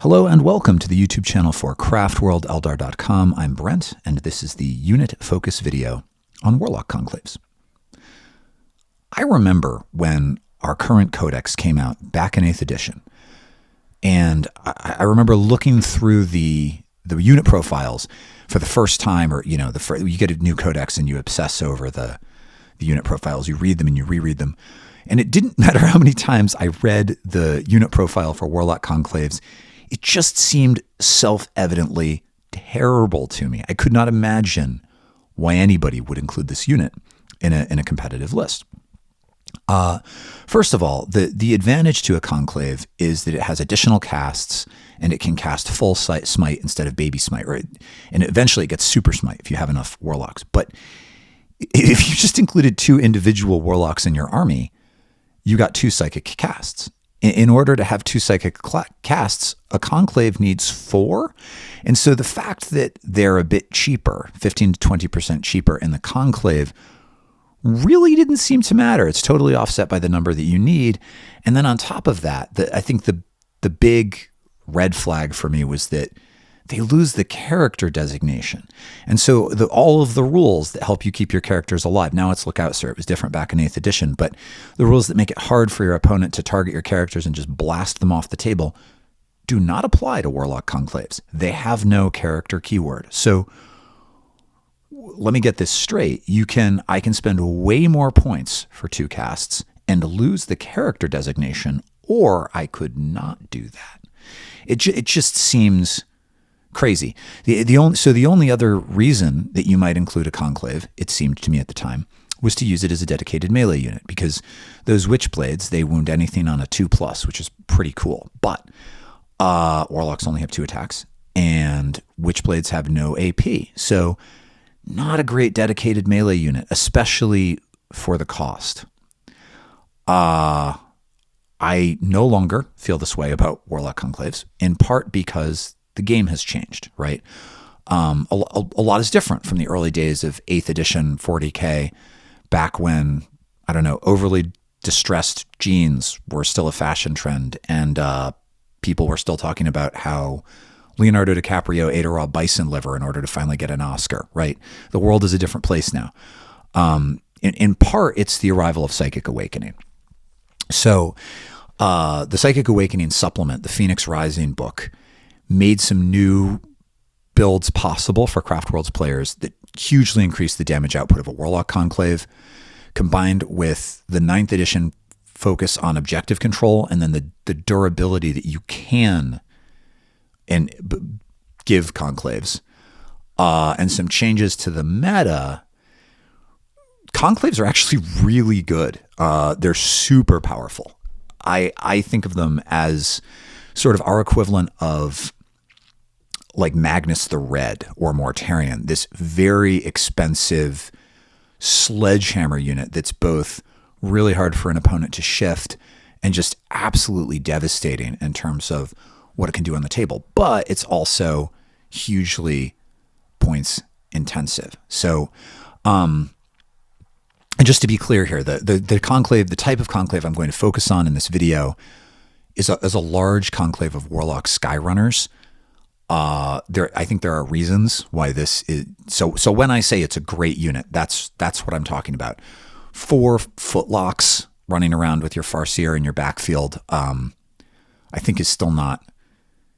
Hello and welcome to the YouTube channel for craftworldeldar.com. I'm Brent, and this is the unit focus video on Warlock Conclaves. I remember when our current codex came out back in 8th edition, and I remember looking through the unit profiles for the first time, or you get a new codex and you obsess over the unit profiles. You read them and you reread them, and it didn't matter how many times I read the unit profile for Warlock Conclaves. It just seemed self-evidently terrible to me. I could not imagine why anybody would include this unit in a competitive list. First of all, the advantage to a conclave is that it has additional casts, and it can cast full smite instead of baby smite, right? And eventually it gets super smite if you have enough warlocks. But if you just included 2 individual warlocks in your army, you got 2 psychic casts. In order to have 2 psychic casts, a conclave needs 4. And so the fact that they're a bit cheaper, 15 to 20% cheaper in the conclave, really didn't seem to matter. It's totally offset by the number that you need. And then on top of that, I think the big red flag for me was that they lose the character designation. And so all of the rules that help you keep your characters alive. Now it's Look Out, Sir. It was different back in 8th edition, but the rules that make it hard for your opponent to target your characters and just blast them off the table do not apply to Warlock Conclaves. They have no character keyword. So let me get this straight. I can spend way more points for 2 casts and lose the character designation, or I could not do that. It just seems crazy. The only other reason that you might include a conclave, it seemed to me at the time, was to use it as a dedicated melee unit, because those Witchblades, they wound anything on a 2+, which is pretty cool. But Warlocks only have 2 attacks, and Witchblades have no AP. So not a great dedicated melee unit, especially for the cost. I no longer feel this way about Warlock Conclaves, in part because the game has changed, right? A lot is different from the early days of 8th edition 40K, back when, I don't know, overly distressed jeans were still a fashion trend, and people were still talking about how Leonardo DiCaprio ate a raw bison liver in order to finally get an Oscar, right? The world is a different place now. In part, it's the arrival of Psychic Awakening. So the Psychic Awakening supplement, the Phoenix Rising book, made some new builds possible for Craftworlds players that hugely increased the damage output of a Warlock Conclave, combined with the 9th edition focus on objective control, and then the durability that you can give conclaves, and some changes to the meta. Conclaves are actually really good. They're super powerful. I think of them as sort of our equivalent of like Magnus the Red or Mortarion, this very expensive sledgehammer unit that's both really hard for an opponent to shift and just absolutely devastating in terms of what it can do on the table. But it's also hugely points intensive. So, and just to be clear here, the conclave, the type of conclave I'm going to focus on in this video is a large conclave of Warlock Skyrunners. I think there are reasons why this is so when I say it's a great unit, that's what I'm talking about. 4 footlocks running around with your Farseer in your backfield, I think is still not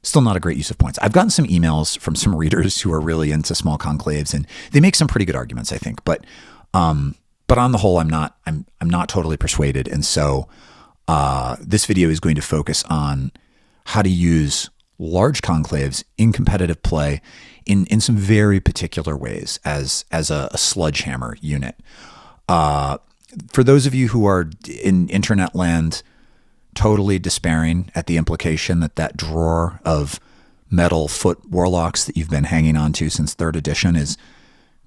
a great use of points. I've gotten some emails from some readers who are really into small conclaves, and they make some pretty good arguments, I think. But on the whole, I'm not totally persuaded, and so this video is going to focus on how to use large conclaves in competitive play in some very particular ways as a sledgehammer unit. For those of you who are in internet land totally despairing at the implication that drawer of metal foot warlocks that you've been hanging on to since 3rd edition is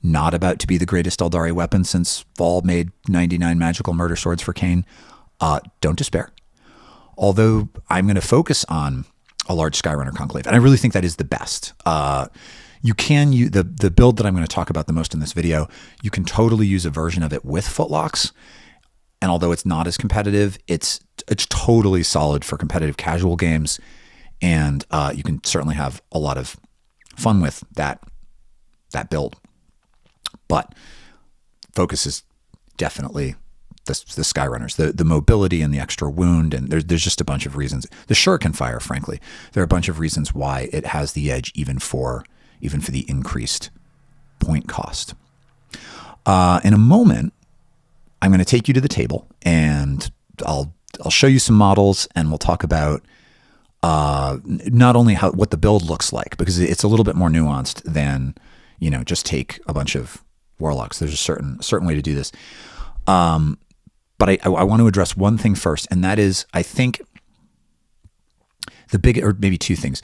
not about to be the greatest Eldari weapon since Vol made 99 magical murder swords for Kane, don't despair. Although I'm going to focus on a large Skyrunner conclave, and I really think that is the best. You can use the build that I'm going to talk about the most in this video. You can totally use a version of it with footlocks, and although it's not as competitive, it's totally solid for competitive casual games, And you can certainly have a lot of fun with that build. But focus is definitely the Skyrunners, the mobility and the extra wound, and there's just a bunch of reasons. The Shuriken Fire, frankly, there are a bunch of reasons why it has the edge, even for the increased point cost. In a moment, I'm going to take you to the table, and I'll show you some models, and we'll talk about not only what the build looks like, because it's a little bit more nuanced than just take a bunch of Warlocks. There's a certain way to do this. But I want to address one thing first, and that is, I think or maybe two things.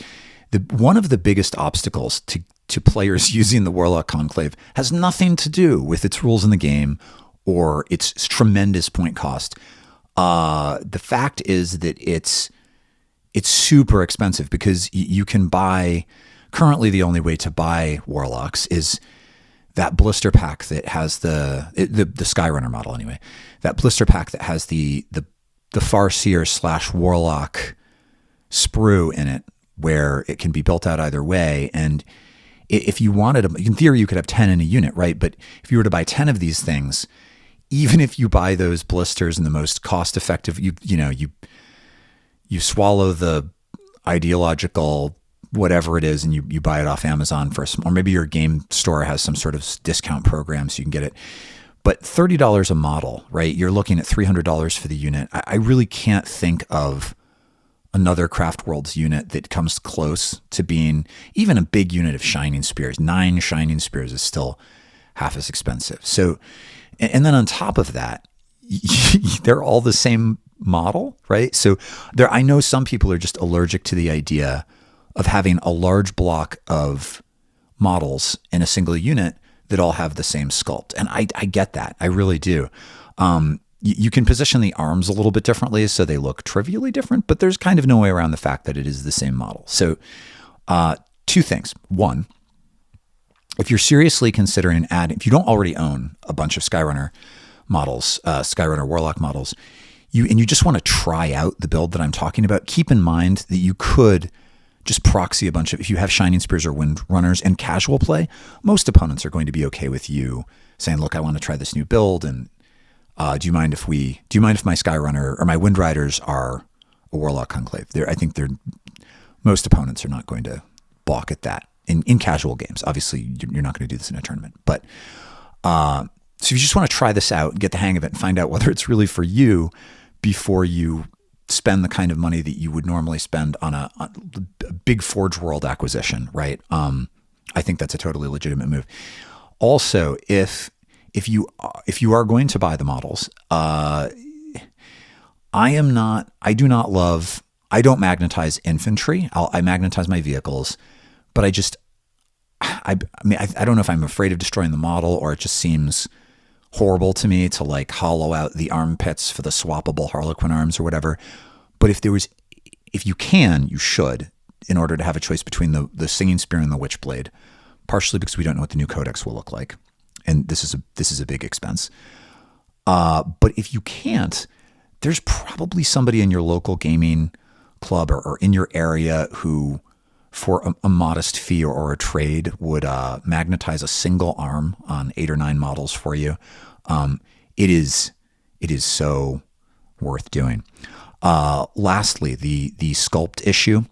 One of the biggest obstacles to players using the Warlock Conclave has nothing to do with its rules in the game or its tremendous point cost. The fact is that it's super expensive, because you can buy. Currently, the only way to buy Warlocks is that blister pack that has the Skyrunner model anyway. That blister pack that has the Farseer / Warlock sprue in it, where it can be built out either way. And if you wanted them, in theory, you could have 10 in a unit, right? But if you were to buy 10 of these things, even if you buy those blisters in the most cost-effective, you swallow the ideological whatever it is, and you buy it off Amazon or maybe your game store has some sort of discount program so you can get it. But $30 a model, right? You're looking at $300 for the unit. I really can't think of another Craft Worlds unit that comes close to being even a big unit of Shining Spears. 9 Shining Spears is still half as expensive. So, and then on top of that, they're all the same model, right? So I know some people are just allergic to the idea of having a large block of models in a single unit that all have the same sculpt. And I get that. I really do. You can position the arms a little bit differently so they look trivially different, but there's kind of no way around the fact that it is the same model. So two things. One, if you're seriously considering if you don't already own a bunch of Skyrunner models, Skyrunner Warlock models, and you just want to try out the build that I'm talking about, keep in mind that you could just proxy a bunch of, if you have Shining Spears or Wind Runners in casual play, most opponents are going to be okay with you saying, look, I want to try this new build, and do you mind if my Skyrunner or my Wind Riders are a Warlock Conclave? I think most opponents are not going to balk at that in casual games. Obviously, you're not going to do this in a tournament, but so if you just want to try this out, get the hang of it, and find out whether it's really for you before you spend the kind of money that you would normally spend on a big Forge World acquisition, right? I think that's a totally legitimate move. Also, if you are going to buy the models, I don't magnetize infantry. I magnetize my vehicles, but I don't know if I'm afraid of destroying the model, or it just seems horrible to me to like hollow out the armpits for the swappable Harlequin arms or whatever. But if you can, you should, in order to have a choice between the Singing Spear and the Witchblade, partially because we don't know what the new codex will look like. And this is a big expense. But if you can't, there's probably somebody in your local gaming club or in your area who, for a modest fee or a trade, would magnetize a single arm on 8 or 9 models for you. It is so worth doing. Lastly, the sculpt issue.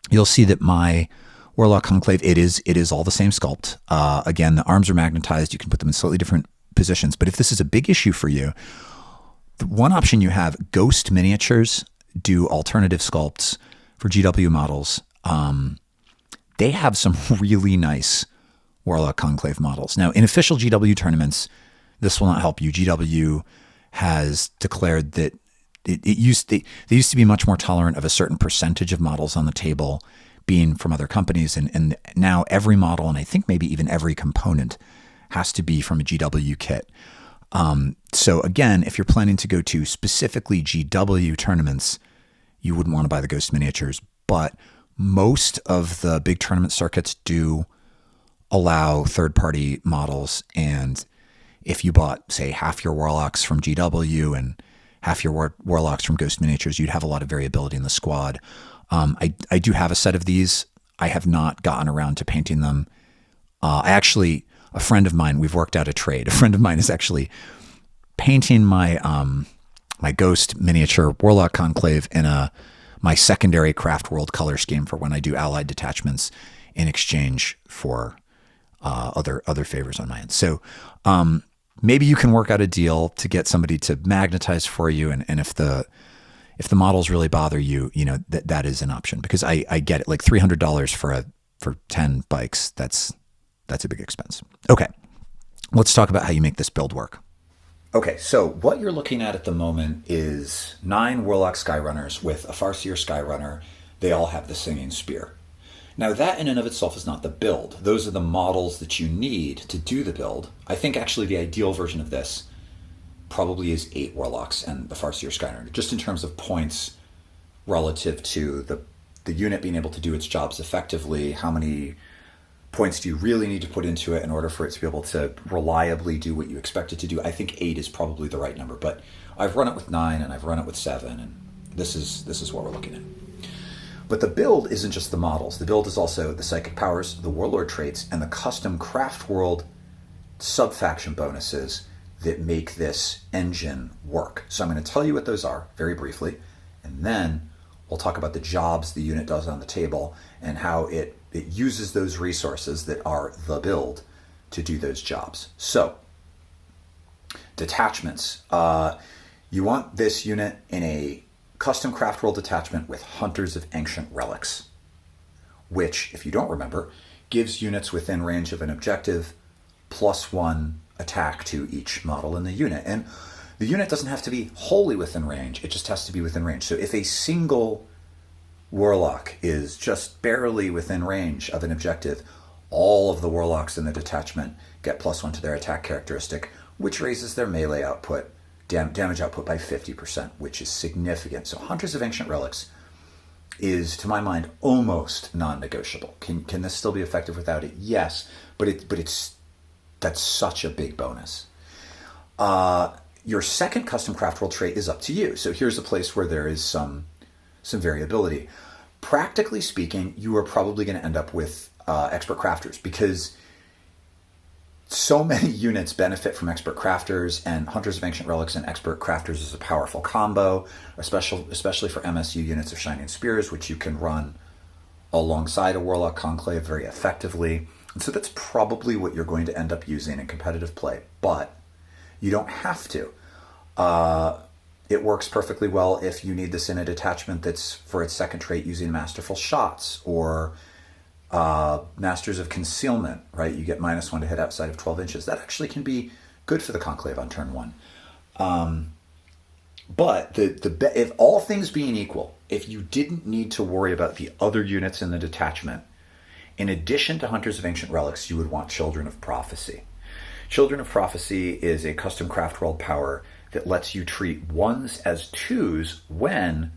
You'll see that my Warlock Conclave, it is all the same sculpt. Again, the arms are magnetized. You can put them in slightly different positions. But if this is a big issue for you, the one option you have, Ghost Miniatures do alternative sculpts for GW models. They have some really nice Warlock Conclave models. Now, in official GW tournaments, this will not help you. GW has declared that they used to be much more tolerant of a certain percentage of models on the table being from other companies, and now every model, and I think maybe even every component, has to be from a GW kit. So again, if you're planning to go to specifically GW tournaments, you wouldn't want to buy the Ghost Miniatures, but most of the big tournament circuits do allow third-party models, and if you bought, say, half your Warlocks from GW and half your Warlocks from Ghost Miniatures, you'd have a lot of variability in the squad. I do have a set of these. I have not gotten around to painting them. A friend of mine, we've worked out a trade. A friend of mine is actually painting my my Ghost miniature Warlock Conclave in my secondary Craft World color scheme for when I do allied detachments in exchange for other favors on my end. So maybe you can work out a deal to get somebody to magnetize for you, and if the models really bother you, that is an option, because I get it. Like $300 for 10 bikes, that's a big expense. Okay, let's talk about how you make this build work. Okay, so what you're looking at the moment is 9 Warlock Skyrunners with a Farseer Skyrunner. They all have the Singing Spear. Now that in and of itself is not the build. Those are the models that you need to do the build. I think actually the ideal version of this probably is 8 Warlocks and the Farseer Skyrunner, just in terms of points relative to the unit being able to do its jobs effectively. How many points do you really need to put into it in order for it to be able to reliably do what you expect it to do? I think 8 is probably the right number, but I've run it with 9 and I've run it with 7, and this is what we're looking at. But the build isn't just the models. The build is also the psychic powers, the warlord traits, and the custom Craft World sub-faction bonuses that make this engine work. So I'm going to tell you what those are very briefly, and then we'll talk about the jobs the unit does on the table and how it uses those resources that are the build to do those jobs. So, detachments. You want this unit in a custom Craft World detachment with Hunters of Ancient Relics, which, if you don't remember, gives units within range of an objective +1 attack to each model in the unit. And the unit doesn't have to be wholly within range, it just has to be within range. So if a single Warlock is just barely within range of an objective, all of the Warlocks in the detachment get +1 to their attack characteristic, which raises their melee output, damage output by 50%, which is significant. So Hunters of Ancient Relics is, to my mind, almost non-negotiable. Can this still be effective without it? Yes, but that's such a big bonus. Your second custom Craft World trait is up to you. So here's a place where there is some variability. Practically speaking, you are probably going to end up with expert crafters, because so many units benefit from expert crafters, and Hunters of Ancient Relics and expert crafters is a powerful combo, especially for MSU units of Shining Spears, which you can run alongside a Warlock Conclave very effectively. And so that's probably what you're going to end up using in competitive play, but you don't have to. It works perfectly well if you need this in a detachment that's, for its second trait, using Masterful Shots or Masters of Concealment, right? You get -1 to hit outside of 12 inches. That actually can be good for the Conclave on turn 1. But if all things being equal, if you didn't need to worry about the other units in the detachment, in addition to Hunters of Ancient Relics, you would want Children of Prophecy. Children of Prophecy is a custom Craft World power that lets you treat 1s as 2s when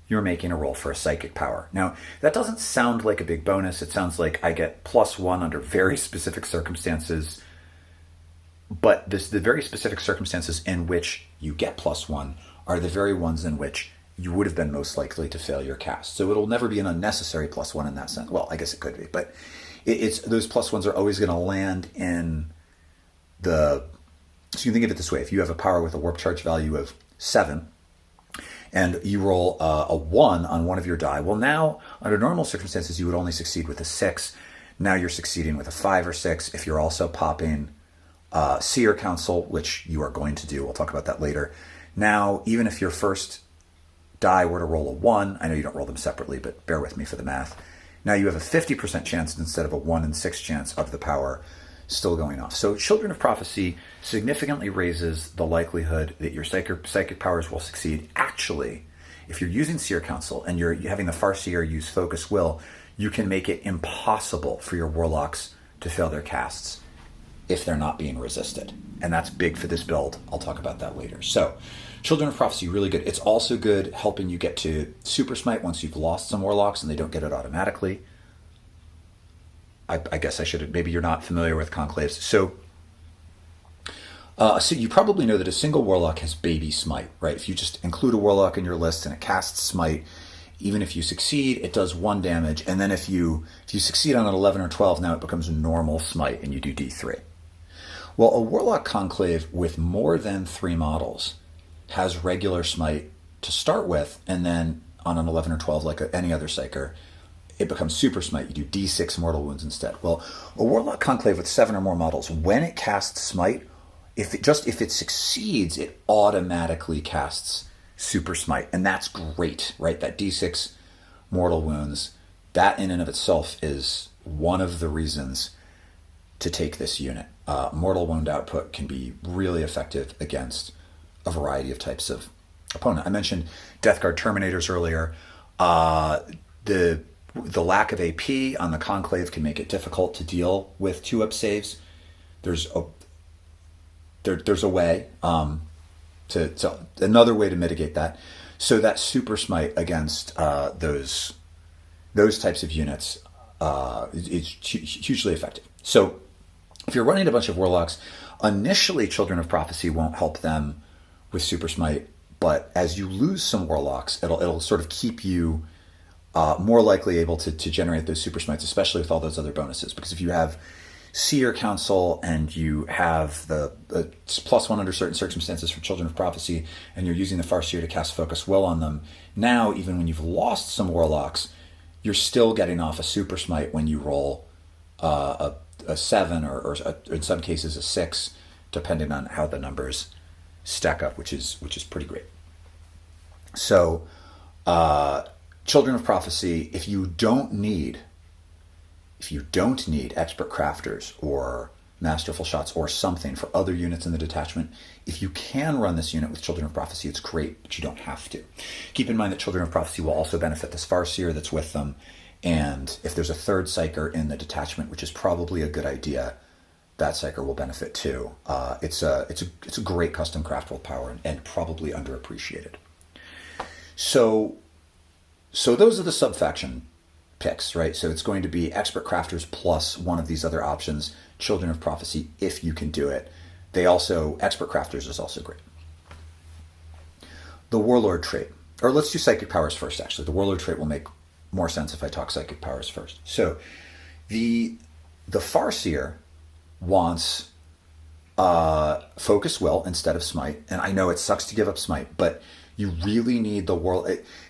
you're making a roll for a psychic power. Now, that doesn't sound like a big bonus. It sounds like I get +1 under very specific circumstances, but the very specific circumstances in which you get +1 are the very ones in which you would have been most likely to fail your cast. So it'll never be an unnecessary +1 in that sense. Well, I guess it could be, but it's those +1s are always going to land in the... So you can think of it this way. If you have a power with a warp charge value of 7, and you roll a 1 on one of your die, well, now, under normal circumstances, you would only succeed with a 6. Now you're succeeding with a 5 or 6. If you're also popping Seer Council, which you are going to do, we'll talk about that later. Now, even if your first die were to roll a 1, I know you don't roll them separately, but bear with me for the math. Now you have a 50% chance instead of a 1 in 6 chance of the power still going off. So Children of Prophecy significantly raises the likelihood that your psychic powers will succeed. Actually, if you're using Seer Council and you're having the Farseer use Focus Will, you can make it impossible for your Warlocks to fail their casts if they're not being resisted. And that's big for this build. I'll talk about that later. So Children of Prophecy, really good. It's also good helping you get to Super Smite once you've lost some Warlocks and they don't get it automatically. I guess I should have, maybe you're not familiar with Conclaves. So you probably know that a single Warlock has Baby Smite, right? If you just include a Warlock in your list and it casts Smite, even if you succeed, it does 1 damage. And then if you succeed on an 11 or 12, now it becomes normal smite and you do D3. Well, a Warlock Conclave with more than 3 models has regular smite to start with, and then on an 11 or 12, like any other Psyker, it becomes super smite. You do D6 mortal wounds instead. Well, a Warlock Conclave with 7 or more models, when it casts smite, if it succeeds, it automatically casts super smite, and that's great, right? That D6 mortal wounds, that in and of itself is one of the reasons to take this unit. Mortal wound output can be really effective against a variety of types of opponent. I mentioned Death Guard Terminators earlier. The lack of AP on the Conclave can make it difficult to deal with 2-up saves. There's a way to another way to mitigate that. So that super smite against those types of units is hugely effective. So if you're running a bunch of Warlocks, initially Children of Prophecy won't help them with super smite, but as you lose some Warlocks, it'll sort of keep you more likely able to generate those super smites, especially with all those other bonuses. Because if you have Seer Council and you have the +1 under certain circumstances for Children of Prophecy, and you're using the Farseer to cast Focus Will on them, now even when you've lost some Warlocks, you're still getting off a super smite when you roll a 7 or in some cases a 6, depending on how the numbers stack up, which is pretty great. So Children of Prophecy, if you don't need expert crafters or masterful shots or something for other units in the detachment, if you can run this unit with Children of Prophecy, it's great, but you don't have to. Keep in mind that Children of Prophecy will also benefit this Farseer that's with them, and if there's a third Psyker in the detachment, which is probably a good idea, that Psyker will benefit too. It's a great custom craftable power and probably underappreciated. So those are the sub-faction picks, right? So it's going to be Expert Crafters plus one of these other options, Children of Prophecy, if you can do it. Expert Crafters is also great. The Warlord trait, or let's do Psychic Powers first, actually. The Warlord trait will make more sense if I talk Psychic Powers first. So the Farseer wants Focus Will instead of Smite, and I know it sucks to give up Smite, but you really need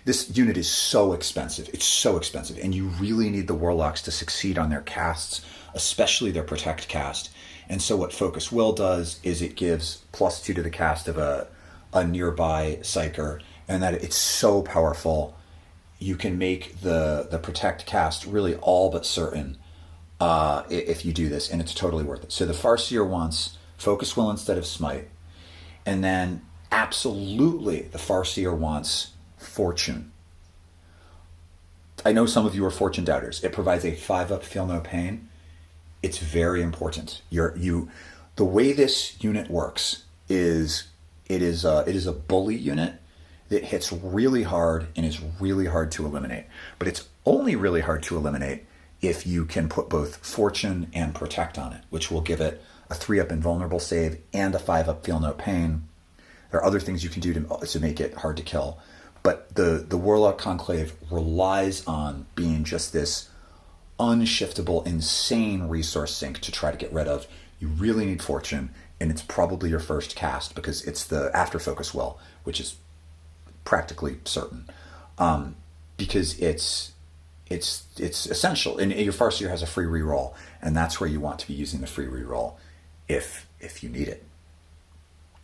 this unit is so expensive. It's so expensive, and you really need the Warlocks to succeed on their casts, especially their Protect cast. And so what Focus Will does is it gives +2 to the cast of a nearby Psyker, and that it's so powerful. You can make the Protect cast really all but certain if you do this, and it's totally worth it. So the Farseer wants Focus Will instead of Smite, and then absolutely the Farseer wants Fortune. I know some of you are Fortune doubters. It provides a 5-up Feel No Pain. It's very important. The way this unit works is it is a bully unit that hits really hard and is really hard to eliminate. But it's only really hard to eliminate if you can put both Fortune and Protect on it, which will give it a 3-up Invulnerable save and a 5-up Feel No Pain. There are other things you can do to make it hard to kill. But the Warlock Conclave relies on being just this unshiftable, insane resource sink to try to get rid of. You really need Fortune, and it's probably your first cast because it's the After Focus Will, which is practically certain. Because it's essential. And your Farseer has a free reroll, and that's where you want to be using the free reroll if you need it.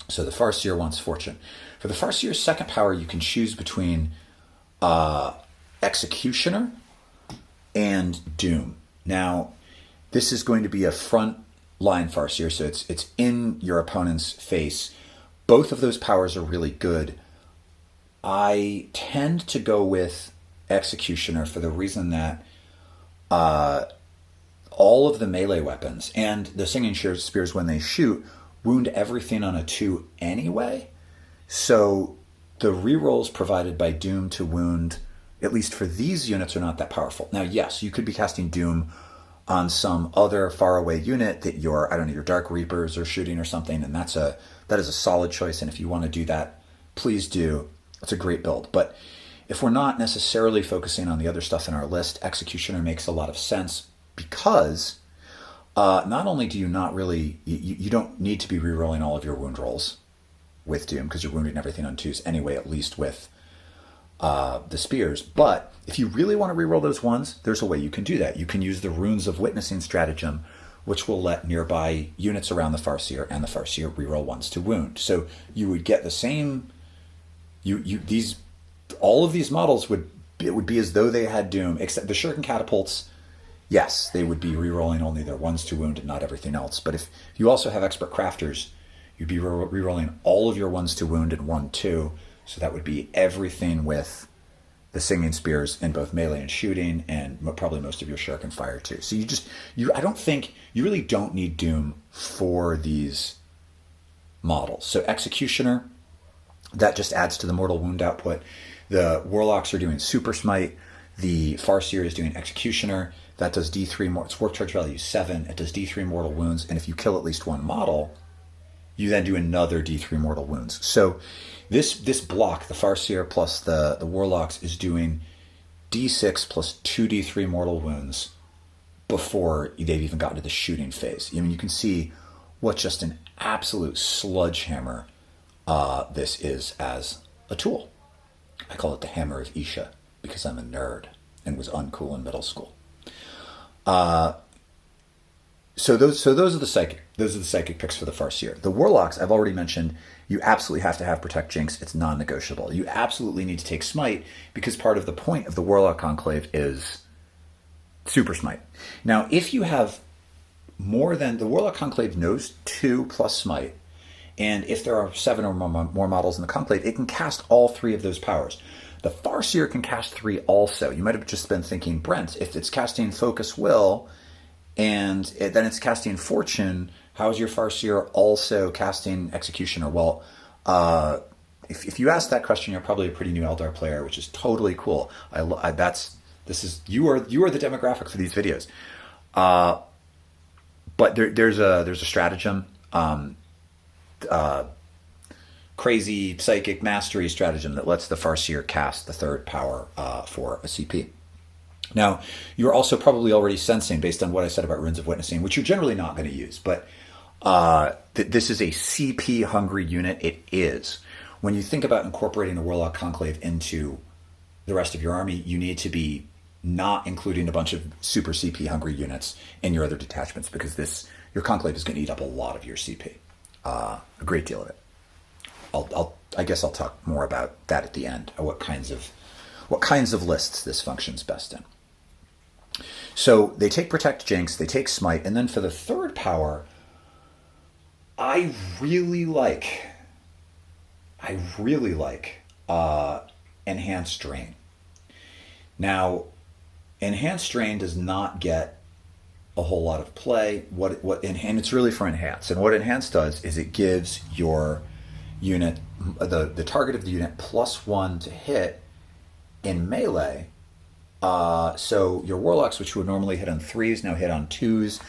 So the Farseer wants Fortune. For the Farseer's second power, you can choose between Executioner and Doom. Now, this is going to be a front line Farseer, so it's in your opponent's face. Both of those powers are really good. I tend to go with Executioner for the reason that all of the melee weapons and the Singing Spears, when they shoot, wound everything on a 2 anyway. So the rerolls provided by Doom to wound, at least for these units, are not that powerful. Now, yes, you could be casting Doom on some other faraway unit that your Dark Reapers are shooting or something, and that is a solid choice. And if you want to do that, please do. It's a great build. But if we're not necessarily focusing on the other stuff in our list, Executioner makes a lot of sense because not only do you not really, you don't need to be rerolling all of your wound rolls with Doom because you're wounding everything on 2s anyway, at least with the spears. But if you really want to reroll those ones, there's a way you can do that. You can use the Runes of Witnessing stratagem, which will let nearby units around the Farseer and the Farseer reroll 1s to wound. So you would get the same. All of these models would be as though they had Doom, except the Shuriken Catapults. Yes, they would be rerolling only their 1s to wound and not everything else. But if you also have Expert Crafters, you'd be rerolling all of your 1s to wound and 1-2. So that would be everything with the Singing Spears in both melee and shooting, and probably most of your Shuriken Fire too. So I don't think you really don't need Doom for these models. So Executioner, that just adds to the mortal wound output. The Warlocks are doing Super Smite. The Farseer is doing Executioner. That does D3 more. Its warp charge value is 7. It does D3 mortal wounds, and if you kill at least one model, you then do another D3 mortal wounds. So this block, the Farseer plus the Warlocks, is doing D6 plus 2D3 mortal wounds before they've even gotten to the shooting phase. I mean, you can see what just an absolute sledgehammer this is as a tool. I call it the Hammer of Isha because I'm a nerd and was uncool in middle school. So those are the psychic picks for the Farseer. The Warlocks, I've already mentioned, you absolutely have to have Protect Jinx. It's non-negotiable. You absolutely need to take Smite because part of the point of the Warlock Conclave is Super Smite. Now, if you have more than the Warlock Conclave knows 2 plus Smite, and if there are 7 or more models in the Conclave, it can cast all 3 of those powers. The Farseer can cast 3 also. You might have just been thinking, Brent, if it's casting Focus Will and then it's casting Fortune, how is your Farseer also casting Executioner? Well, if you ask that question, you're probably a pretty new Eldar player, which is totally cool. You are the demographic for these videos. But there's a stratagem, crazy psychic mastery stratagem that lets the Farseer cast the 3rd power for a CP. Now, you're also probably already sensing, based on what I said about Runes of Witnessing, which you're generally not going to use, but this is a CP-hungry unit. It is. When you think about incorporating the Warlock Conclave into the rest of your army, you need to be not including a bunch of super CP-hungry units in your other detachments because your Conclave is going to eat up a lot of your CP. A great deal of it. I guess I'll talk more about that at the end. What kinds of lists this functions best in. So they take Protect Jinx, they take Smite, and then for the 3rd power, I really like Enhanced Drain. Now, Enhanced Drain does not get a whole lot of play. And it's really for Enhance. And what Enhance does is it gives your unit, the target of the unit, +1 to hit in melee. So your Warlocks, which would normally hit on 3s, now hit on 2s.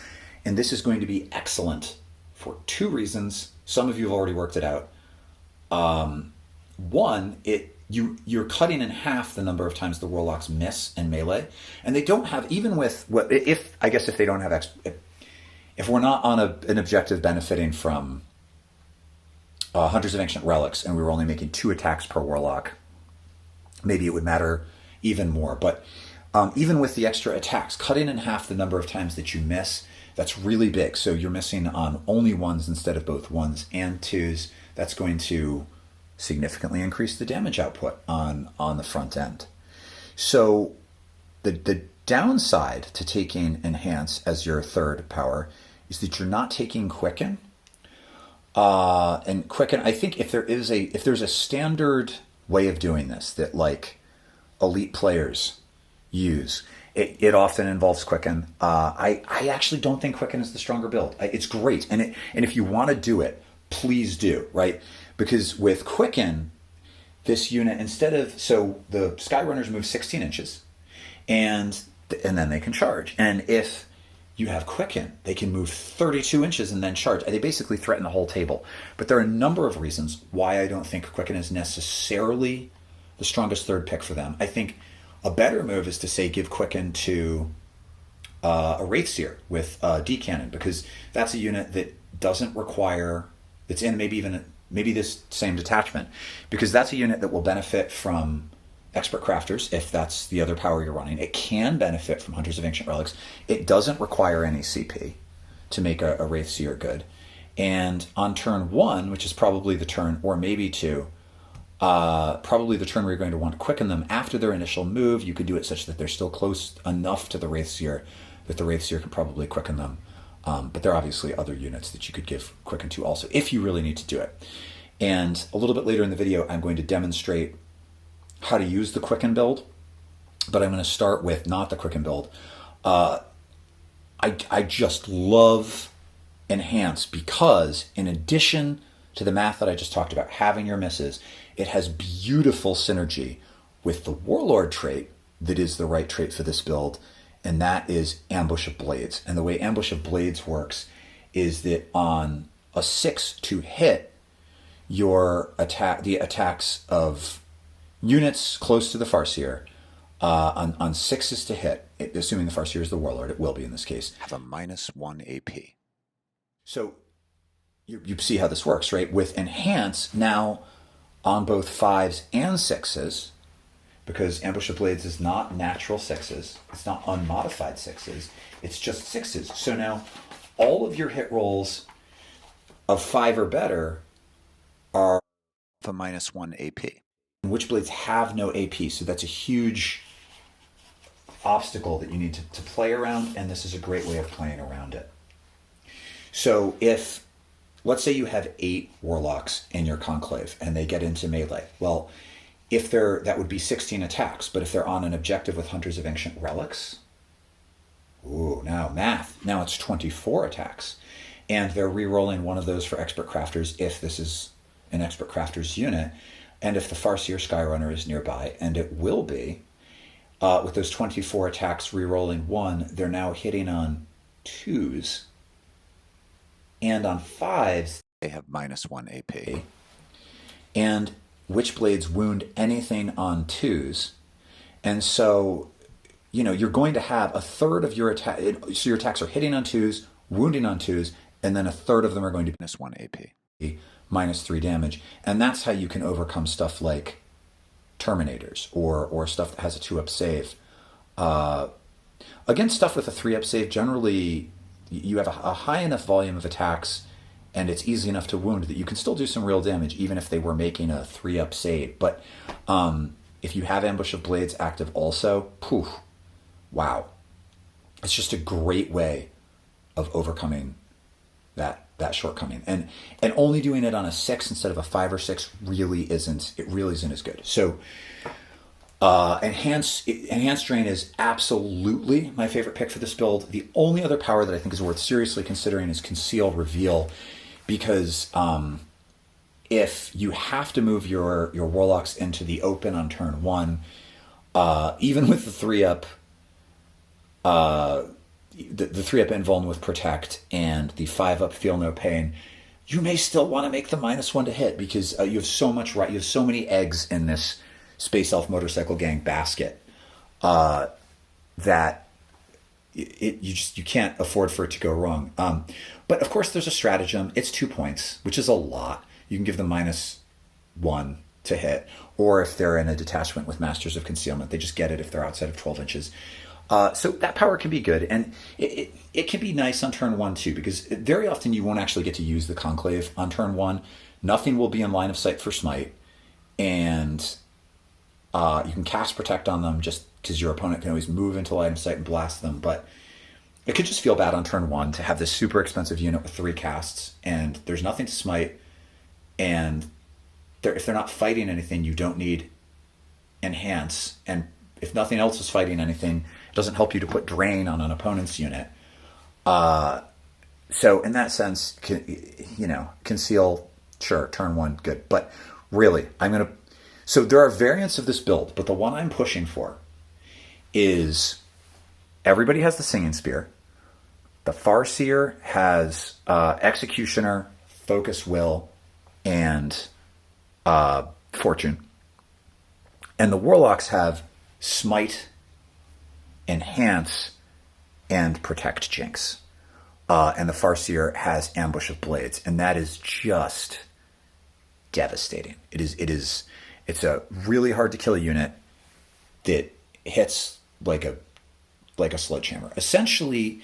And this is going to be excellent for 2 reasons. Some of you have already worked it out. One, you're cutting in half the number of times the Warlocks miss in melee. And they don't have, even with, if they don't have, if we're not on an objective benefiting from Hunters of Ancient Relics and we were only making 2 attacks per Warlock, maybe it would matter even more. But even with the extra attacks, cutting in half the number of times that you miss, that's really big. So you're missing on only 1s instead of both 1s and 2s. That's going to significantly increase the damage output on the front end. So the downside to taking Enhance as your 3rd power is that you're not taking Quicken. And Quicken, I think if there's a standard way of doing this that like elite players use, it often involves Quicken. I actually don't think Quicken is the stronger build. It's great, and if you want to do it, please do, right? Because with Quicken, this unit, so the Skyrunners move 16 inches, and then they can charge. And if you have Quicken, they can move 32 inches and then charge. They basically threaten the whole table. But there are a number of reasons why I don't think Quicken is necessarily the strongest third pick for them. I think a better move is to say give Quicken to a Wraithseer with D-Cannon, because that's a unit that doesn't require, it's in maybe this same detachment, because that's a unit that will benefit from Expert Crafters if that's the other power you're running. It can benefit from Hunters of Ancient Relics. It doesn't require any CP to make a Wraithseer good. And on turn 1, which is probably the turn, or maybe 2, probably the turn where you're going to want to quicken them after their initial move, you could do it such that they're still close enough to the Wraithseer that the Wraithseer can probably quicken them. But there are obviously other units that you could give quicken to also, if you really need to do it. And a little bit later in the video, I'm going to demonstrate how to use the quicken build, but I'm going to start with not the quicken build. I just love Enhance because, in addition to the math that I just talked about, having your misses, it has beautiful synergy with the Warlord trait that is the right trait for this build, and that is Ambush of Blades. And the way Ambush of Blades works is that on a 6 to hit, the attacks of units close to the Farseer, on 6s to hit, assuming the Farseer is the Warlord, it will be in this case, have a -1 AP. So you see how this works, right? With Enhance, now on both 5s and 6s, because Ambush of Blades is not natural 6s, it's not unmodified 6s, it's just 6s. So now all of your hit rolls of 5 or better are a -1 AP. Witchblades have no AP, so that's a huge obstacle that you need to play around, and this is a great way of playing around it. So if, let's say you have 8 Warlocks in your Conclave, and they get into melee. Well, that would be 16 attacks, but if they're on an objective with Hunters of Ancient Relics, now math, now it's 24 attacks. And they're re-rolling one of those for Expert Crafters if this is an Expert Crafters unit, and if the Farseer Skyrunner is nearby, and it will be, with those 24 attacks re-rolling 1, they're now hitting on 2s, and on 5s, they have -1 AP. And Witchblades wound anything on 2s. And so, you're going to have a third of your attack, so your attacks are hitting on 2s, wounding on 2s, and then a third of them are going to be -1 AP. -3 damage. And that's how you can overcome stuff like Terminators or stuff that has a 2-up save. Against stuff with a 3-up save, generally you have a high enough volume of attacks and it's easy enough to wound that you can still do some real damage even if they were making a 3-up save. But if you have Ambush of Blades active also, wow. It's just a great way of overcoming that shortcoming. And only doing it on a 6 instead of a 5 or 6 really isn't as good. So Enhanced Drain is absolutely my favorite pick for this build. The only other power that I think is worth seriously considering is Conceal Reveal, because if you have to move your Warlocks into the open on turn 1, even with the 3-up, the 3-up invuln with Protect and the 5-up Feel No Pain, you may still want to make the -1 to hit because you have so many eggs in this Space Elf Motorcycle Gang basket that you can't afford for it to go wrong. But of course, there's a stratagem. It's 2 points, which is a lot. You can give them -1 to hit, or if they're in a detachment with Masters of Concealment, they just get it if they're outside of 12 inches. So that power can be good, and it can be nice on turn 1 too, because very often you won't actually get to use the Conclave on turn 1. Nothing will be in line of sight for Smite, and you can cast Protect on them just because your opponent can always move into line of sight and blast them. But it could just feel bad on turn 1 to have this super expensive unit with 3 casts, and there's nothing to Smite, and if they're not fighting anything, you don't need Enhance, and if nothing else is fighting anything, it doesn't help you to put Drain on an opponent's unit. So in that sense, Conceal, sure, turn 1, good. But really, so there are variants of this build, but the one I'm pushing for is everybody has the Singing Spear. The Farseer has Executioner, Focus Will, and Fortune. And the Warlocks have Smite, Enhance, and Protect Jinx. And the Farseer has Ambush of Blades, and that is just devastating. It's a really hard to kill unit that hits like a sledgehammer. Essentially,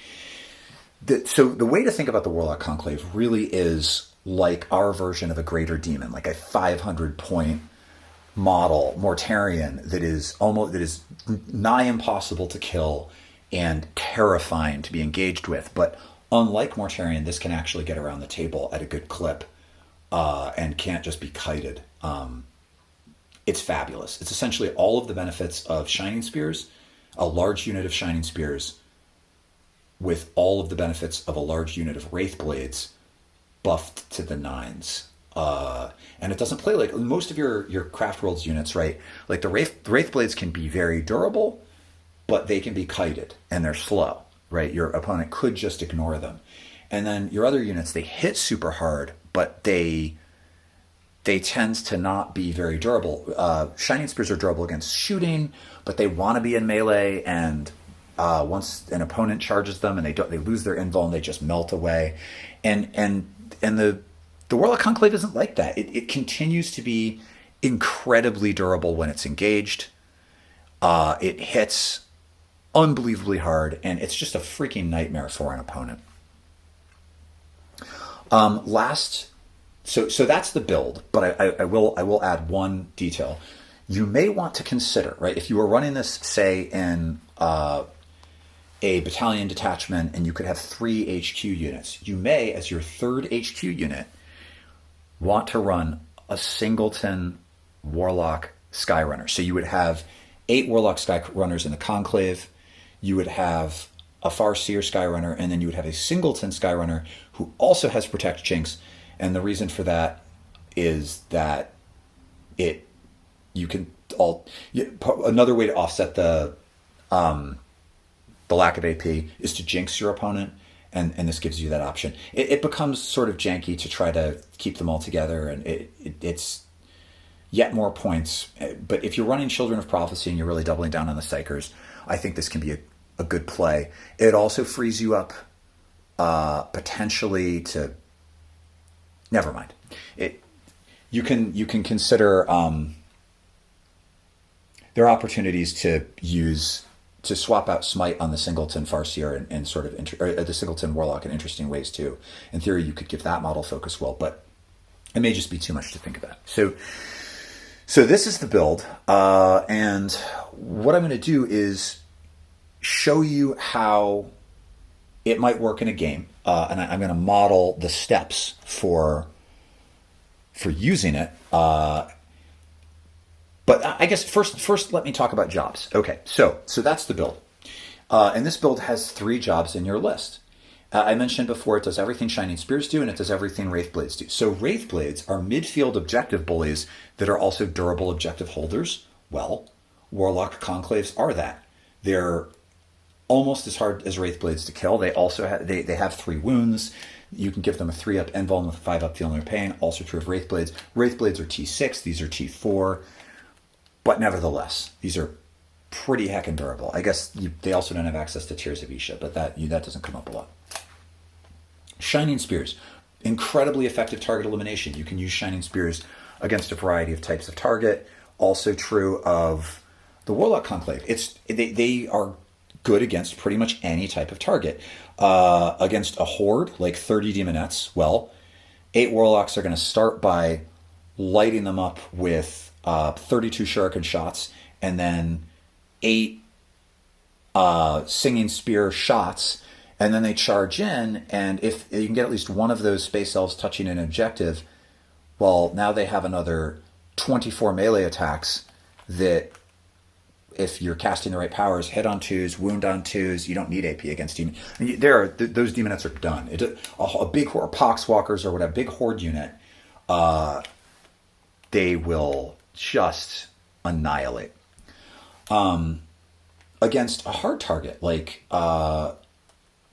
so the way to think about the Warlock Conclave really is like our version of a Greater Demon, like a 500-point model Mortarion that is nigh impossible to kill and terrifying to be engaged with. But unlike Mortarion, this can actually get around the table at a good clip and can't just be kited. It's fabulous. It's essentially all of the benefits of Shining Spears, a large unit of Shining Spears, with all of the benefits of a large unit of Wraith Blades buffed to the nines. And it doesn't play like most of your Craft Worlds units, right? Like the Wraith Blades can be very durable, but they can be kited and they're slow, right? Your opponent could just ignore them. And then your other units, they hit super hard, but they tend to not be very durable. Shining Spears are durable against shooting, but they want to be in melee, and once an opponent charges them and they lose their invul and they just melt away. And the Warlock Conclave isn't like that. It continues to be incredibly durable when it's engaged. It hits unbelievably hard, and it's just a freaking nightmare for an opponent. So that's the build, but I will add one detail. You may want to consider, right, if you were running this, say, in a battalion detachment and you could have 3 HQ units, you may, as your third HQ unit, want to run a singleton Warlock Skyrunner. So you would have 8 Warlock Skyrunners in the Conclave, you would have a Farseer Skyrunner, and then you would have a singleton Skyrunner who also has Protect Jinx. And the reason for that is that another way to offset the lack of AP is to jinx your opponent, and this gives you that option. It becomes sort of janky to try to keep them all together, and it's yet more points. But if you're running Children of Prophecy and you're really doubling down on the Psychers, I think this can be a good play. It also frees you up potentially to... Never mind. You can consider there are opportunities to swap out Smite on the singleton Farseer and sort of the singleton Warlock in interesting ways too. In theory, you could give that model focus well, but it may just be too much to think about. So this is the build, and what I'm going to do is show you how it might work in a game, and I'm going to model the steps for using it. But I guess first let me talk about jobs. Okay, so that's the build. And this build has 3 jobs in your list. I mentioned before it does everything Shining Spears do, and it does everything Wraith Blades do. So Wraith Blades are midfield objective bullies that are also durable objective holders. Well, Warlock Conclaves are that. They're almost as hard as Wraith Blades to kill. They also have 3 wounds. You can give them a 3-up invuln with a 5-up feeling of pain. Also true of Wraith Blades. Wraith Blades are T6. These are T4. But nevertheless, these are pretty heckin' durable. I guess they also don't have access to Tears of Isha, but that doesn't come up a lot. Shining Spears, incredibly effective target elimination. You can use Shining Spears against a variety of types of target. Also true of the Warlock Conclave. They are good against pretty much any type of target. Against a horde, like 30 Demonettes, well, 8 Warlocks are going to start by lighting them up with 32 Shuriken shots, and then 8 Singing Spear shots, and then they charge in, and if you can get at least one of those Space Elves touching an objective, well, now they have another 24 melee attacks that, if you're casting the right powers, hit on 2s, wound on 2s, you don't need AP against demon. Those Demonettes are done. A big horde, Poxwalkers or whatever, big horde unit, they will just annihilate. Against a hard target like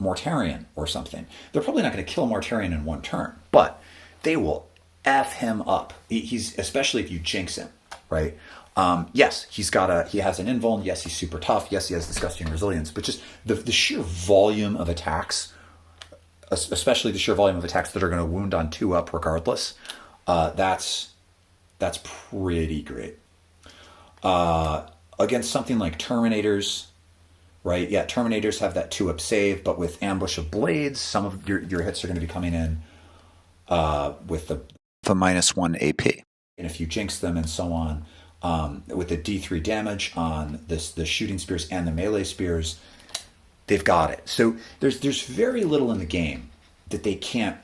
Mortarion or something, they're probably not going to kill Mortarion in one turn, but they will F him up. He's, especially if you jinx him, right? Yes, he has an invuln. Yes, he's super tough. Yes, he has disgusting resilience. But just the sheer volume of attacks, especially the sheer volume of attacks that are going to wound on 2-up regardless, that's pretty great. Against something like Terminators, right? Yeah, Terminators have that 2-up save, but with Ambush of Blades, some of your hits are going to be coming in with the -1 AP. and if you jinx them and so on, with the D3 damage on the shooting spears and the melee spears, they've got it. So there's very little in the game that they can't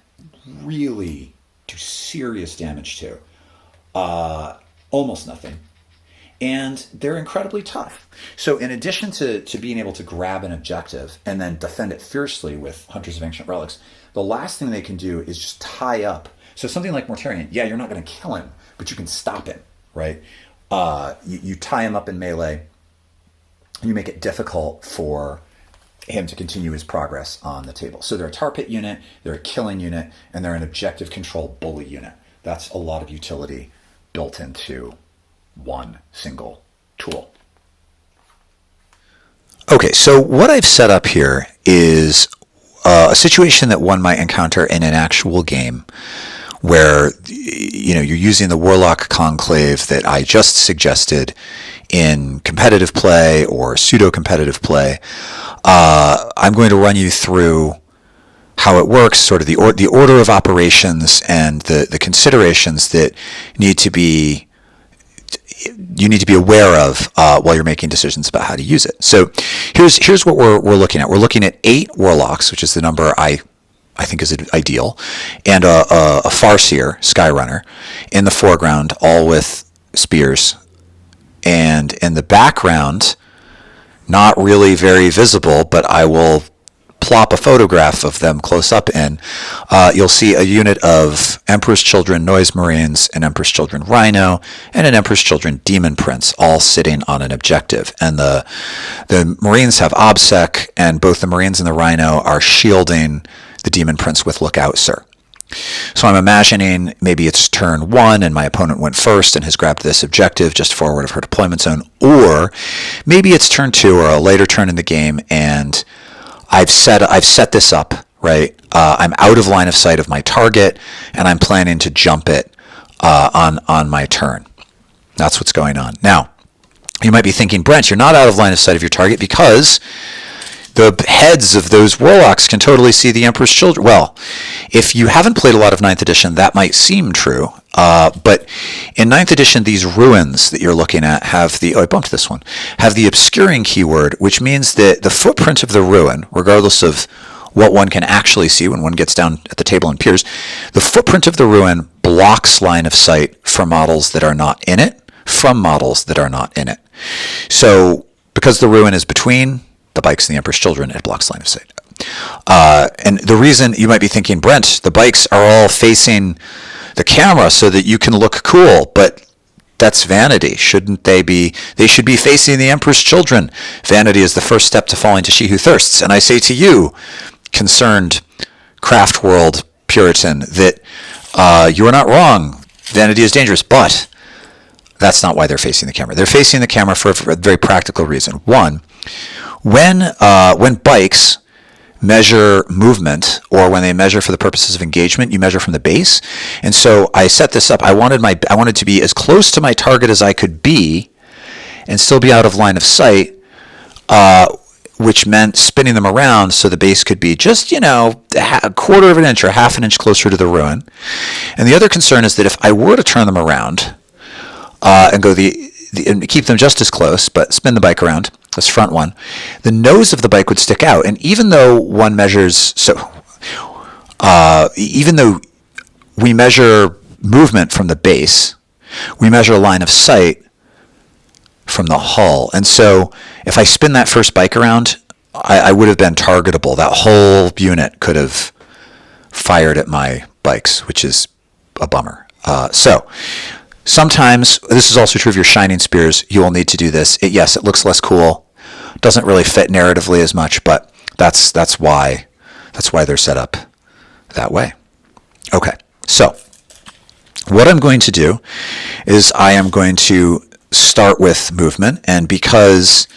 really do serious damage to. Almost nothing. And they're incredibly tough. So in addition to being able to grab an objective and then defend it fiercely with Hunters of Ancient Relics, the last thing they can do is just tie up. So something like Mortarion, yeah, you're not going to kill him, but you can stop him, right? You tie him up in melee, and you make it difficult for him to continue his progress on the table. So they're a tar pit unit, they're a killing unit, and they're an objective control bully unit. That's a lot of utility built into one single tool. Okay, so what I've set up here is a situation that one might encounter in an actual game where you're using the Warlock Conclave that I just suggested in competitive play or pseudo-competitive play. I'm going to run you through how it works, sort of the order of operations and the considerations that you need to be aware of while you're making decisions about how to use it. So here's what we're looking at. We're looking at 8 Warlocks, which is the number I think is ideal, and a Farseer, Skyrunner, in the foreground, all with spears. And in the background, not really very visible, but I will plop a photograph of them close up in, you'll see a unit of Emperor's Children Noise Marines, an Emperor's Children Rhino, and an Emperor's Children Demon Prince, all sitting on an objective. And the Marines have OBSEC, and both the Marines and the Rhino are shielding the Demon Prince with Lookout Sir. So I'm imagining maybe it's turn 1 and my opponent went first and has grabbed this objective just forward of her deployment zone, or maybe it's turn 2 or a later turn in the game and I've set this up, right? I'm out of line of sight of my target, and I'm planning to jump it on my turn. That's what's going on. Now, you might be thinking, Brent, you're not out of line of sight of your target because the heads of those Warlocks can totally see the Emperor's Children. Well, if you haven't played a lot of 9th edition, that might seem true. But in 9th edition, these ruins that you're looking at have I bumped this one, have the obscuring keyword, which means that the footprint of the ruin, regardless of what one can actually see when one gets down at the table and peers, the footprint of the ruin blocks line of sight for models that are not in it from models that are not in it. So because the ruin is between the bikes and the Emperor's Children, it blocks line of sight. And the reason you might be thinking, Brent, the bikes are all facing the camera so that you can look cool, but that's vanity. Shouldn't they be? They should be facing the Emperor's Children. Vanity is the first step to falling to She Who Thirsts. And I say to you, concerned craft world Puritan, that you are not wrong. Vanity is dangerous, but that's not why they're facing the camera. They're facing the camera for a very practical reason. One, when bikes measure movement, or when they measure for the purposes of engagement, you measure from the base. And so I set this up. I wanted to be as close to my target as I could be and still be out of line of sight, which meant spinning them around so the base could be just, a quarter of an inch or half an inch closer to the ruin. And the other concern is that if I were to turn them around and go and keep them just as close, but spin the bike around, this front one, the nose of the bike would stick out. And even though even though we measure movement from the base, we measure line of sight from the hull. And so if I spin that first bike around, I would have been targetable. That whole unit could have fired at my bikes, which is a bummer. So sometimes, this is also true of your Shining Spears, you will need to do this. Yes, it looks less cool. Doesn't really fit narratively as much, but that's why they're set up that way. Okay, so what I'm going to do is I am going to start with movement, and because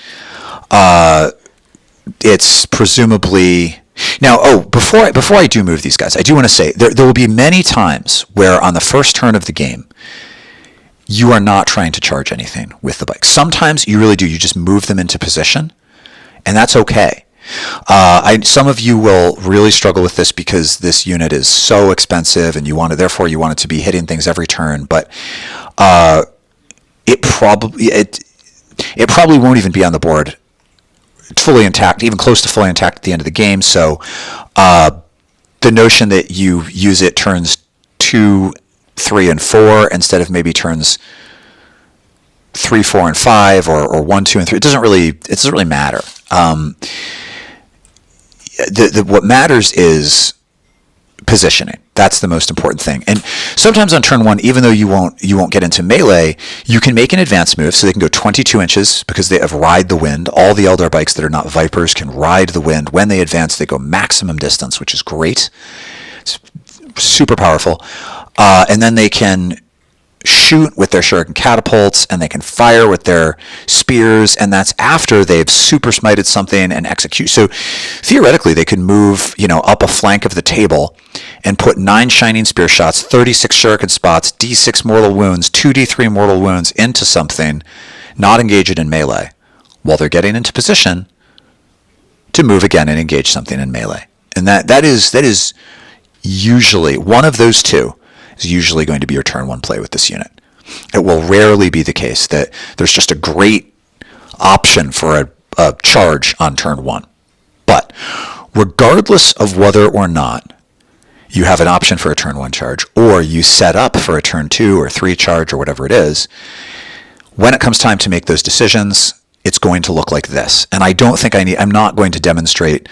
it's presumably now. Oh, before I do move these guys, I do want to say there will be many times where on the first turn of the game, you are not trying to charge anything with the bike. Sometimes you really do. You just move them into position, and that's okay. Some of you will really struggle with this because this unit is so expensive, and therefore you want it to be hitting things every turn. But it probably won't even be on the board fully intact, even close to fully intact at the end of the game. So the notion that you use it turns 2, 3, and 4 instead of maybe turns 3, 4, and 5, or 1, 2, and 3, it doesn't really matter. What matters is positioning. That's the most important thing. And sometimes on turn 1, even though you won't get into melee, you can make an advance move, so they can go 22 inches because they have ride the wind. All the Eldar bikes that are not Vipers can ride the wind. When they advance, they go maximum distance, which is great. It's super powerful. And then they can shoot with their shuriken catapults, and they can fire with their spears, and that's after they've super smited something and execute. So theoretically, they could move, up a flank of the table and put 9 shining spear shots, 36 shuriken spots, d6 mortal wounds, 2d3 mortal wounds into something, not engage it in melee, while they're getting into position to move again and engage something in melee. And that is usually one of those two. Is usually going to be your turn 1 play with this unit. It will rarely be the case that there's just a great option for a charge on turn 1. But regardless of whether or not you have an option for a turn 1 charge, or you set up for a turn 2 or 3 charge or whatever it is, when it comes time to make those decisions, it's going to look like this. And I don't think I'm not going to demonstrate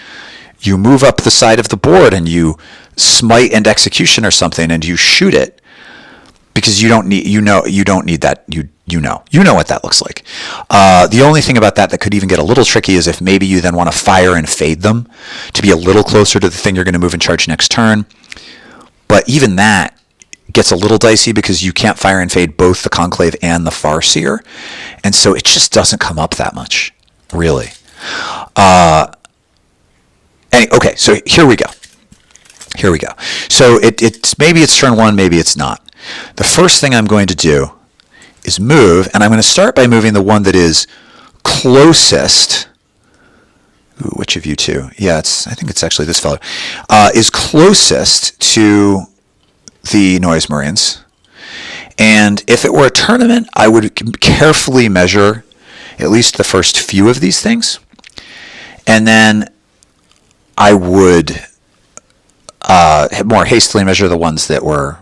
you move up the side of the board and you smite and execution or something and you shoot it, because you don't need that. You know what that looks like. The only thing about that could even get a little tricky is if maybe you then want to fire and fade them to be a little closer to the thing you're going to move and charge next turn. But even that gets a little dicey because you can't fire and fade both the Conclave and the Farseer, and so it just doesn't come up that much, really. Okay, so here we go. So maybe it's turn 1, maybe it's not. The first thing I'm going to do is move, and I'm going to start by moving the one that is closest. Ooh, which of you two? Yeah, I think it's actually this fellow. Is closest to the Noise Marines. And if it were a tournament, I would carefully measure at least the first few of these things. And then I would more hastily measure the ones that were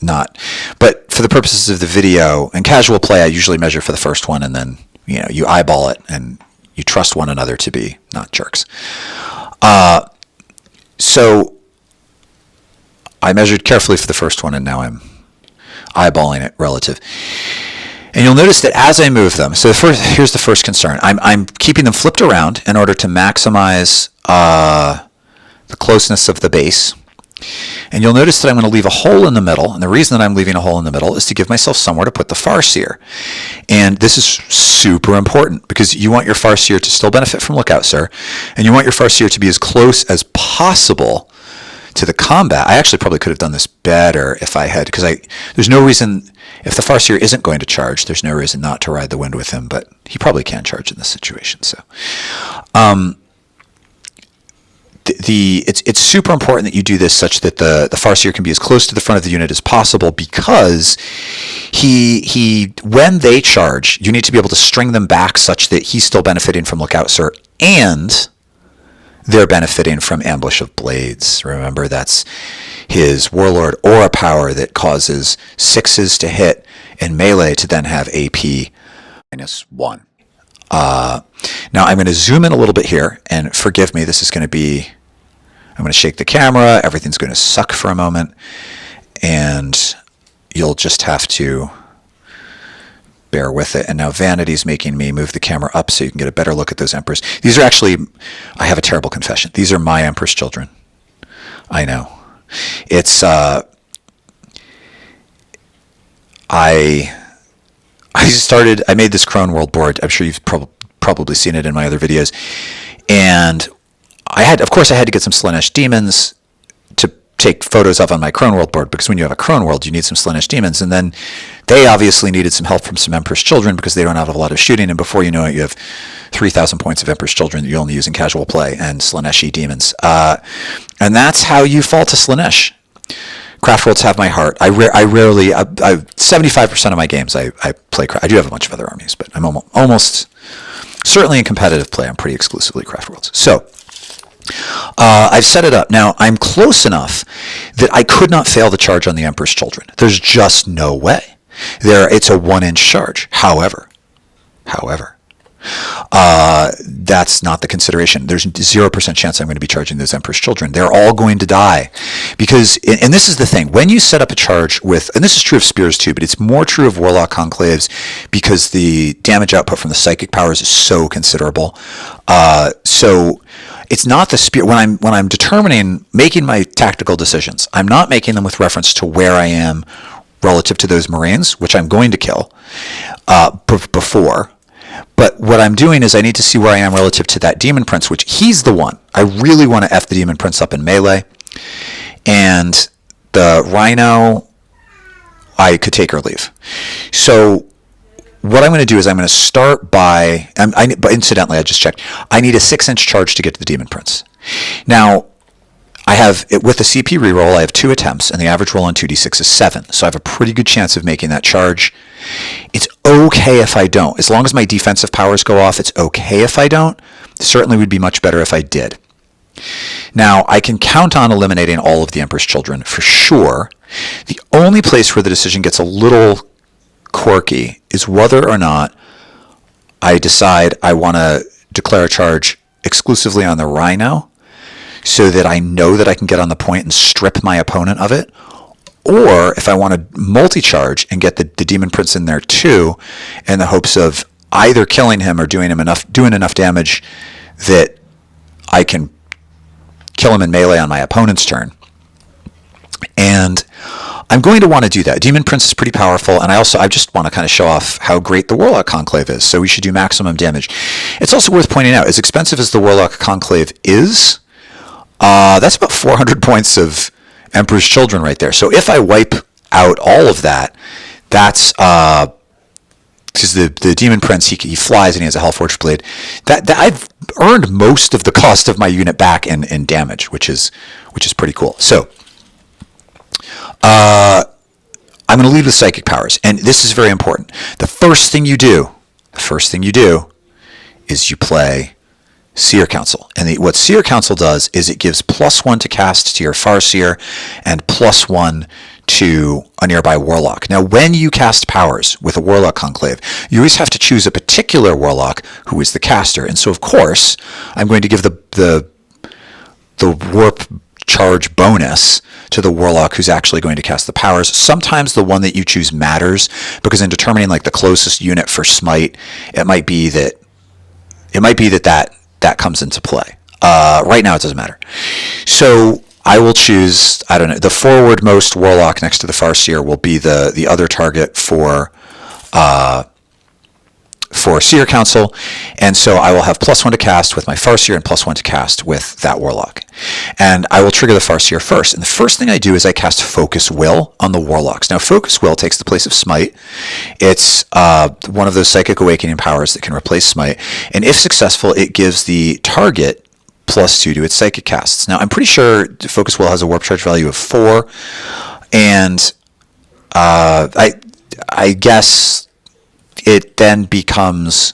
not. But for the purposes of the video and casual play, I usually measure for the first one, and then you eyeball it and you trust one another to be not jerks. So I measured carefully for the first one, and now I'm eyeballing it relative. And you'll notice that as I move them, so here's the first concern. I'm keeping them flipped around in order to maximize the closeness of the base. And you'll notice that I'm going to leave a hole in the middle, and the reason that I'm leaving a hole in the middle is to give myself somewhere to put the Farseer. And this is super important because you want your Farseer to still benefit from Lookout Sir, and you want your Farseer to be as close as possible to the combat. I actually probably could have done this better if I had, because there's no reason, if the Farseer isn't going to charge, there's no reason not to ride the wind with him, but he probably can charge in this situation. So it's super important that you do this such that the Farseer can be as close to the front of the unit as possible, because when they charge, you need to be able to string them back such that he's still benefiting from Lookout Sir and they're benefiting from Ambush of Blades. Remember, that's his Warlord Aura power that causes 6s to hit in melee to then have AP -1. Now I'm going to zoom in a little bit here, and forgive me, this is going to be, I'm going to shake the camera, everything's going to suck for a moment, and you'll just have to bear with it. And now Vanity's making me move the camera up so you can get a better look at those Emperors. These are actually, I have a terrible confession, these are my Empress children. I know. It's, I I made this Crone World board. I'm sure you've probably seen it in my other videos. And of course, I had to get some Slaanesh demons to take photos of on my Crone World board, because when you have a Crone World, you need some Slaanesh demons. And then they obviously needed some help from some Emperor's Children, because they don't have a lot of shooting. And before you know it, you have 3,000 points of Emperor's Children that you only use in casual play, and Slaaneshi demons. And that's how you fall to Slaanesh. Craft Worlds have my heart. I rarely, 75% of my games I play. I do have a bunch of other armies, but I'm almost certainly in competitive play, I'm pretty exclusively Craft Worlds. So I've set it up. Now, I'm close enough that I could not fail the charge on the Emperor's Children. There's just no way. It's a 1-inch charge. However, that's not the consideration. There's 0% chance I'm going to be charging those Emperor's Children. They're all going to die. Because, and this is the thing, when you set up a charge with, and this is true of Spears too, but it's more true of Warlock Conclaves, because the damage output from the psychic powers is so considerable. So it's not the Spear. When I'm making my tactical decisions, I'm not making them with reference to where I am relative to those Marines, which I'm going to kill before. But what I'm doing is I need to see where I am relative to that Demon Prince, which he's the one. I really want to F the Demon Prince up in melee. And the Rhino, I could take or leave. So what I'm going to do is I'm going to start by, but incidentally, I just checked, I need a 6-inch charge to get to the Demon Prince. Now, with the CP reroll, I have 2 attempts, and the average roll on 2d6 is 7. So I have a pretty good chance of making that charge. It's okay if I don't. As long as my defensive powers go off, it's okay if I don't. It certainly would be much better if I did. Now, I can count on eliminating all of the Emperor's Children for sure. The only place where the decision gets a little quirky is whether or not I decide I want to declare a charge exclusively on the Rhino, so that I know that I can get on the point and strip my opponent of it, or if I want to multi-charge and get the Demon Prince in there too, in the hopes of either killing him or doing enough damage that I can kill him in melee on my opponent's turn. And I'm going to want to do that. Demon Prince is pretty powerful, and I just want to kind of show off how great the Warlock Conclave is, so we should do maximum damage. It's also worth pointing out, as expensive as the Warlock Conclave is, that's about 400 points of Emperor's Children right there. So if I wipe out all of that, that's because the Demon Prince, he flies and he has a Hellforged Blade. That I've earned most of the cost of my unit back in damage, which is pretty cool. So I'm going to lead with Psychic Powers, and this is very important. The first thing you do is you play Seer Council. And what Seer Council does is it gives +1 to cast to your Farseer and +1 to a nearby Warlock. Now, when you cast powers with a Warlock Conclave, you always have to choose a particular Warlock who is the caster. And so, of course, I'm going to give the Warp charge bonus to the Warlock who's actually going to cast the powers. Sometimes the one that you choose matters, because in determining like the closest unit for Smite, it might be that comes into play. Right now, it doesn't matter. So I will choose, I don't know, the forward-most Warlock next to the Farseer will be the other target for Seer Council, and so I will have +1 to cast with my Farseer and +1 to cast with that Warlock. And I will trigger the Farseer first. And the first thing I do is I cast Focus Will on the Warlocks. Now, Focus Will takes the place of Smite. It's one of those Psychic Awakening powers that can replace Smite. And if successful, it gives the target +2 to its Psychic casts. Now, I'm pretty sure Focus Will has a Warp Charge value of 4. And I guess it then becomes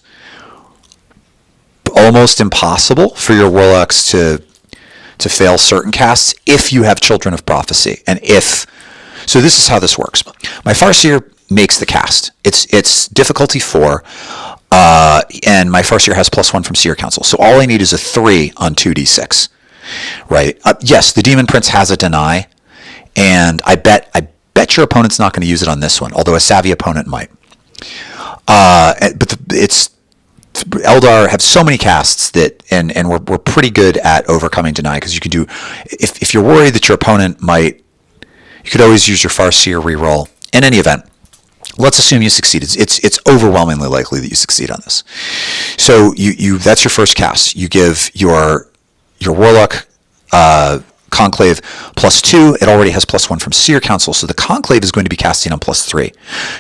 almost impossible for your Warlocks to fail certain casts if you have Children of Prophecy. So this is how this works. My Farseer makes the cast. It's difficulty 4, and my Farseer has +1 from Seer Council. So all I need is a 3 on 2d6, right? Yes, the Demon Prince has a deny, and I bet your opponent's not going to use it on this one, although a savvy opponent might. But Eldar have so many casts that, and we're pretty good at overcoming deny, because you can do, if you're worried that your opponent might, you could always use your Farseer reroll. In any event, let's assume you succeed. It's overwhelmingly likely that you succeed on this. So you that's your first cast. You give your Warlock Conclave +2. It already has +1 from Seer Council, so the Conclave is going to be casting on +3.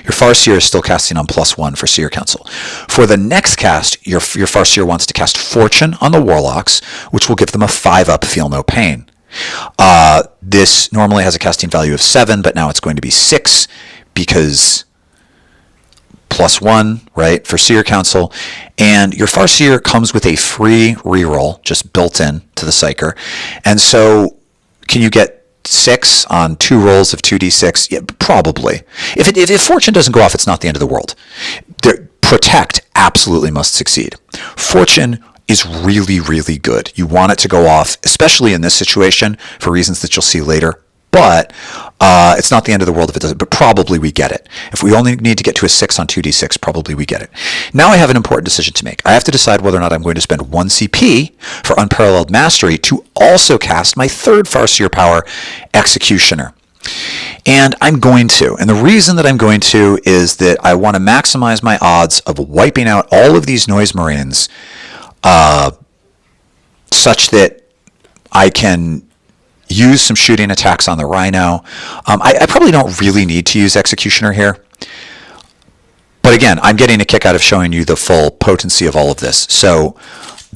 Your Farseer is still casting on +1 for Seer Council. For the next cast, your Farseer wants to cast Fortune on the Warlocks, which will give them a 5-up Feel No Pain. This normally has a casting value of 7, but now it's going to be 6 because +1, right, for Seer Council. And your Farseer comes with a free reroll, just built in to the Psyker. And so can you get 6 on 2 rolls of 2d6? Yeah, probably. If Fortune doesn't go off, it's not the end of the world. Protect absolutely must succeed. Fortune is really, really good. You want it to go off, especially in this situation, for reasons that you'll see later. But it's not the end of the world if it doesn't, but probably we get it. If we only need to get to a 6 on 2d6, probably we get it. Now I have an important decision to make. I have to decide whether or not I'm going to spend 1 CP for Unparalleled Mastery to also cast my third Farseer power, Executioner. And I'm going to. And the reason that I'm going to is that I want to maximize my odds of wiping out all of these Noise Marines such that I can use some shooting attacks on the Rhino. I probably don't really need to use Executioner here. But again, I'm getting a kick out of showing you the full potency of all of this. So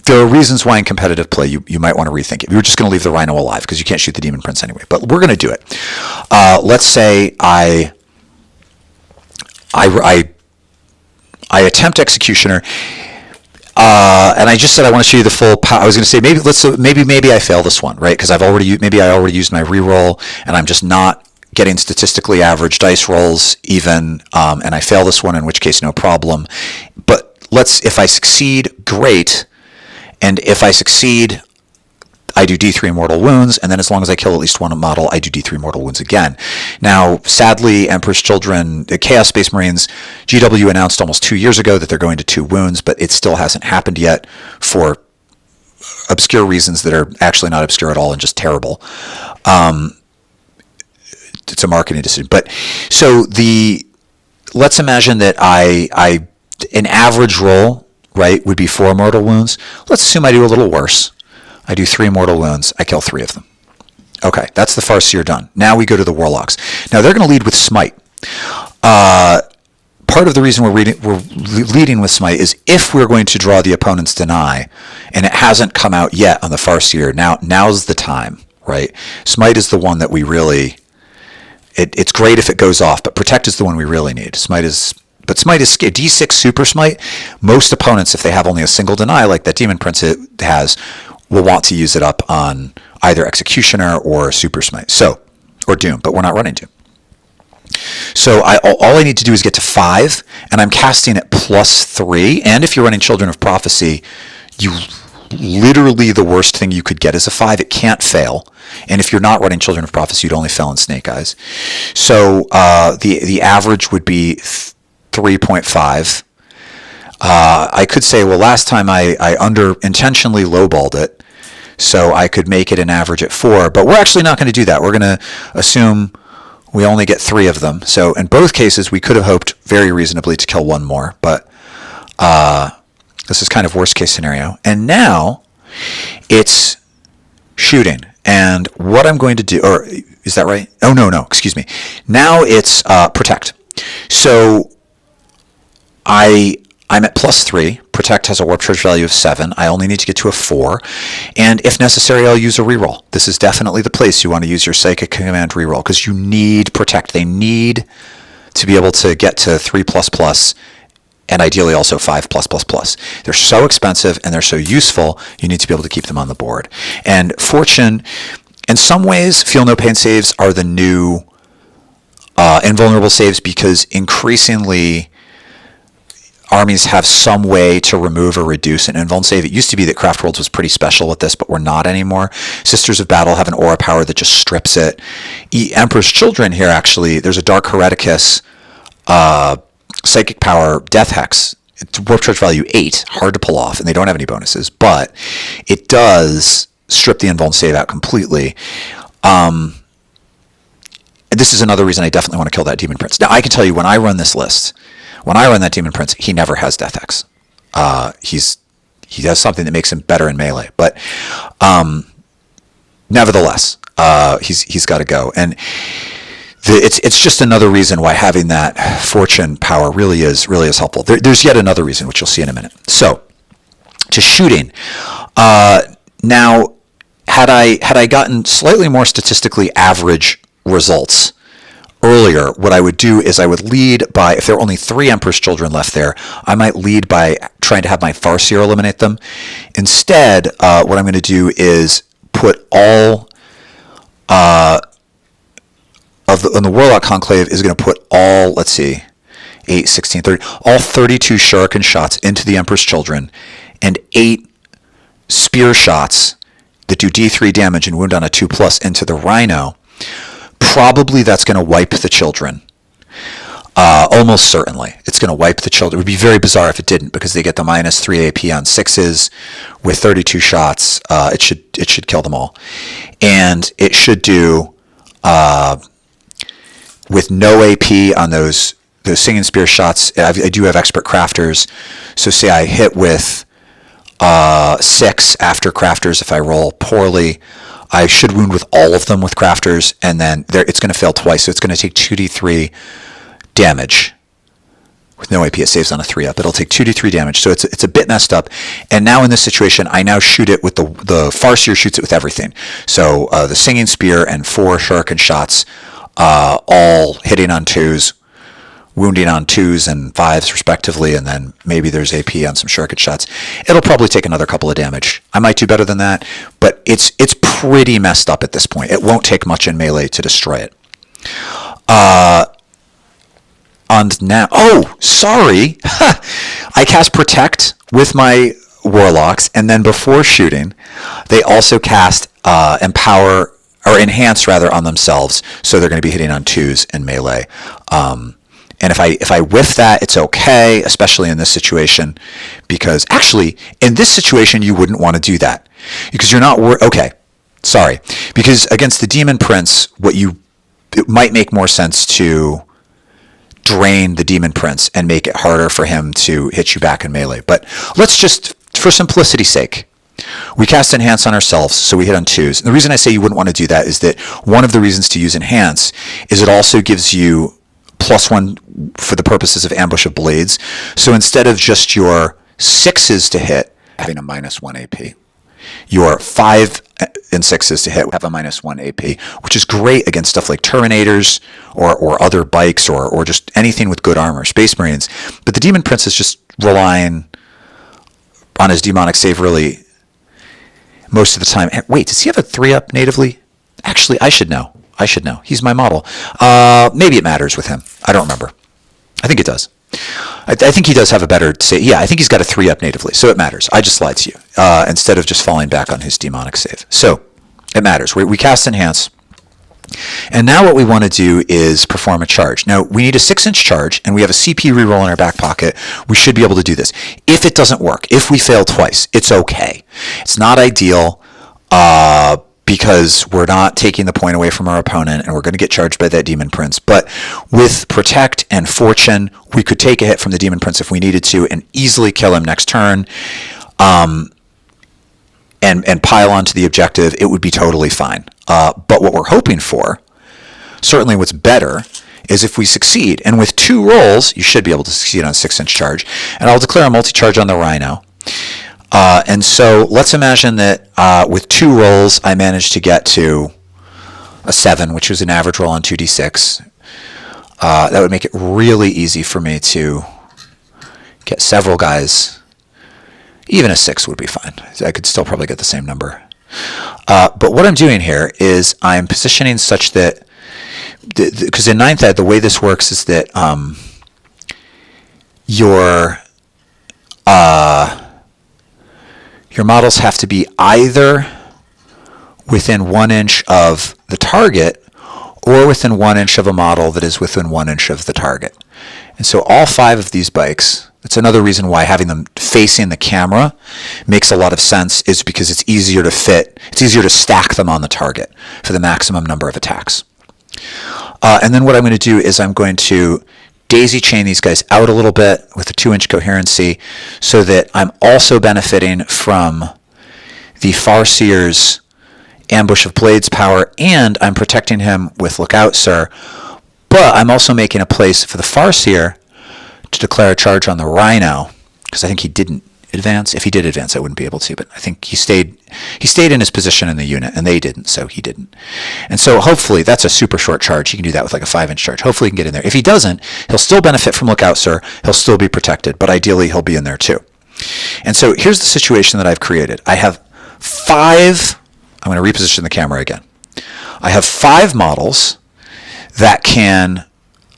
there are reasons why in competitive play you might want to rethink it. You're just going to leave the Rhino alive because you can't shoot the Demon Prince anyway. But we're going to do it. Let's say I attempt Executioner. And I just said I want to show you the full power. I was going to say maybe I fail this one, right? Because I already used my reroll, and I'm just not getting statistically average dice rolls even, and I fail this one, in which case no problem. But if I succeed, great, and if I succeed, I do D3 mortal wounds, and then as long as I kill at least one model, I do D3 mortal wounds again. Now, sadly, Emperor's Children, the Chaos Space Marines, GW announced almost 2 years ago that they're going to 2 wounds, but it still hasn't happened yet for obscure reasons that are actually not obscure at all and just terrible. It's a marketing decision. But so let's imagine that an average roll, right, would be 4 mortal wounds. Let's assume I do a little worse. I do 3 mortal wounds. I kill 3 of them. Okay, that's the Farseer done. Now we go to the Warlocks. Now they're going to lead with Smite. Part of the reason we're leading with Smite is if we're going to draw the opponent's Deny, and it hasn't come out yet on the Farseer, now's the time, right? Smite is the one that we really... It's great if it goes off, but Protect is the one we really need. Smite is D6 Super Smite. Most opponents, if they have only a single Deny, like that Demon Prince has, will want to use it up on either Executioner or Super Smite, or Doom, but we're not running Doom. So all I need to do is get to 5, and I'm casting at +3. And if you're running Children of Prophecy, literally the worst thing you could get is a 5. It can't fail. And if you're not running Children of Prophecy, you'd only fail in Snake Eyes. So the average would be 3.5. I could say, well, last time I intentionally lowballed it, so I could make it an average at 4. But we're actually not going to do that. We're going to assume we only get 3 of them. So in both cases, we could have hoped very reasonably to kill 1 more. But this is kind of worst case scenario. And now it's shooting. And what I'm going to do, or is that right? Oh, no, excuse me. Now it's Protect. So I'm at +3. Protect has a Warp Charge value of 7. I only need to get to a 4. And if necessary, I'll use a reroll. This is definitely the place you want to use your Psychic Command reroll, because you need Protect. They need to be able to get to 3++, and ideally also 5+++. They're so expensive and they're so useful, you need to be able to keep them on the board. And Fortune, in some ways, Feel No Pain saves are the new invulnerable saves, because increasingly armies have some way to remove or reduce an invuln save. It used to be that Craft Worlds was pretty special with this, but we're not anymore. Sisters of Battle have an aura power that just strips it. Emperor's Children here, actually, there's a Dark Hereticus Psychic Power Death Hex. It's Warp Charge value 8, hard to pull off, and they don't have any bonuses, but it does strip the invuln save out completely. And this is another reason I definitely want to kill that Demon Prince. Now, I can tell you when I run this list, when I run that Demon Prince, he never has Death X. He does something that makes him better in melee. But nevertheless, he's got to go. And it's just another reason why having that fortune power really is helpful. There's yet another reason, which you'll see in a minute. So, to shooting. Now, had I gotten slightly more statistically average results earlier, what I would do is I would lead by, if there were only 3 Emperor's Children left there, I might lead by trying to have my Farseer eliminate them. Instead, what I'm going to do is put all on the Warlock Conclave is going to put all, let's see, 8, 16, 30, all 32 Shuriken shots into the Emperor's Children and 8 spear shots that do D3 damage and wound on a 2+ into the Rhino. Probably that's going to wipe the children. Almost certainly. It's going to wipe the children. It would be very bizarre if it didn't, because they get the -3 AP on 6s with 32 shots. It should kill them all. And it should do, with no AP on those Singing Spear shots. I do have Expert Crafters. So say I hit with 6 after Crafters. If I roll poorly, I should wound with all of them with Crafters, and then it's going to fail twice, so it's going to take 2d3 damage. With no AP, it saves on a 3-up. It'll take 2d3 damage, so it's a bit messed up. And now in this situation, I now shoot it with the Farseer shoots it with everything. So the Singing Spear and 4 Shuriken shots, all hitting on 2s, wounding on 2s and 5s respectively, and then maybe there's AP on some Shuriken shots. It'll probably take another couple of damage. I might do better than that, but it's pretty messed up at this point. It won't take much in melee to destroy it. And now, sorry, I cast Protect with my Warlocks, and then before shooting, they also cast Empower, or Enhance rather, on themselves, so they're going to be hitting on 2s in melee. And if I whiff that, it's okay, especially in this situation, because actually, in this situation, you wouldn't want to do that, because you're not okay. Sorry, because against the Demon Prince, it might make more sense to drain the Demon Prince and make it harder for him to hit you back in melee. But let's just, for simplicity's sake, we cast Enhance on ourselves, so we hit on 2s. And the reason I say you wouldn't want to do that is that one of the reasons to use Enhance is it also gives you +1 for the purposes of Ambush of Blades. So instead of just your 6s to hit, having a -1 AP, your 5 and 6s to hit have a -1 AP, which is great against stuff like Terminators or other bikes or just anything with good armor, Space Marines. But the Demon Prince is just relying on his demonic save really most of the time. Wait, does he have a 3-up natively? Actually, I should know. He's my model. Maybe it matters with him. I don't remember. I think it does. I think he does have a better save. Yeah, I think he's got a 3-up natively, so it matters. I just lied to you instead of just falling back on his demonic save. So it matters. We cast Enhance. And now what we want to do is perform a charge. Now, we need a 6-inch charge, and we have a CP reroll in our back pocket. We should be able to do this. If it doesn't work, if we fail twice, it's okay. It's not ideal, because we're not taking the point away from our opponent, and we're going to get charged by that Demon Prince. But with Protect and Fortune, we could take a hit from the Demon Prince if we needed to and easily kill him next turn, and pile onto the objective. It would be totally fine. But what we're hoping for, certainly what's better, is if we succeed. And with 2 rolls, you should be able to succeed on a 6-inch charge. And I'll declare a multi-charge on the Rhino. And so let's imagine that with 2 rolls, I managed to get to a 7, which was an average roll on 2d6. That would make it really easy for me to get several guys. Even a 6 would be fine. I could still probably get the same number. But what I'm doing here is I'm positioning such that, because in 9th Ed, the way this works is that your models have to be either within 1 inch of the target or within 1 inch of a model that is within 1 inch of the target. And so all 5 of these bikes, that's another reason why having them facing the camera makes a lot of sense, is because it's easier to stack them on the target for the maximum number of attacks. And then what I'm going to do is I'm going to daisy chain these guys out a little bit with a 2-inch coherency so that I'm also benefiting from the Farseer's Ambush of Blades power, and I'm protecting him with Look Out, Sir. But I'm also making a place for the Farseer to declare a charge on the Rhino, because I think he didn't advance. If he did advance, I wouldn't be able to, but I think he stayed in his position in the unit, and they didn't, so he didn't. And so hopefully that's a super short charge. He can do that with like a 5-inch charge. Hopefully he can get in there. If he doesn't, he'll still benefit from Look Out, Sir. He'll still be protected, but ideally he'll be in there too. And so here's the situation that I've created. I have 5, I'm going to reposition the camera again. I have 5 models that can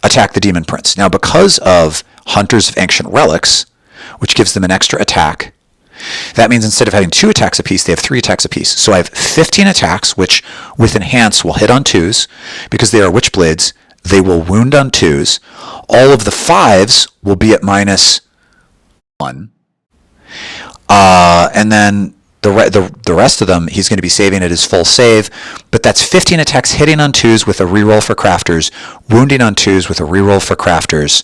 attack the Demon Prince. Now, because of Hunters of Ancient Relics, which gives them an extra attack, that means instead of having 2 attacks apiece, they have 3 attacks apiece. So I have 15 attacks, which with Enhance will hit on 2s. Because they are Witchblades, they will wound on 2s. All of the 5s will be at -1. And then the rest of them, he's going to be saving at his full save, but that's 15 attacks hitting on 2s with a reroll for crafters, wounding on 2s with a reroll for crafters.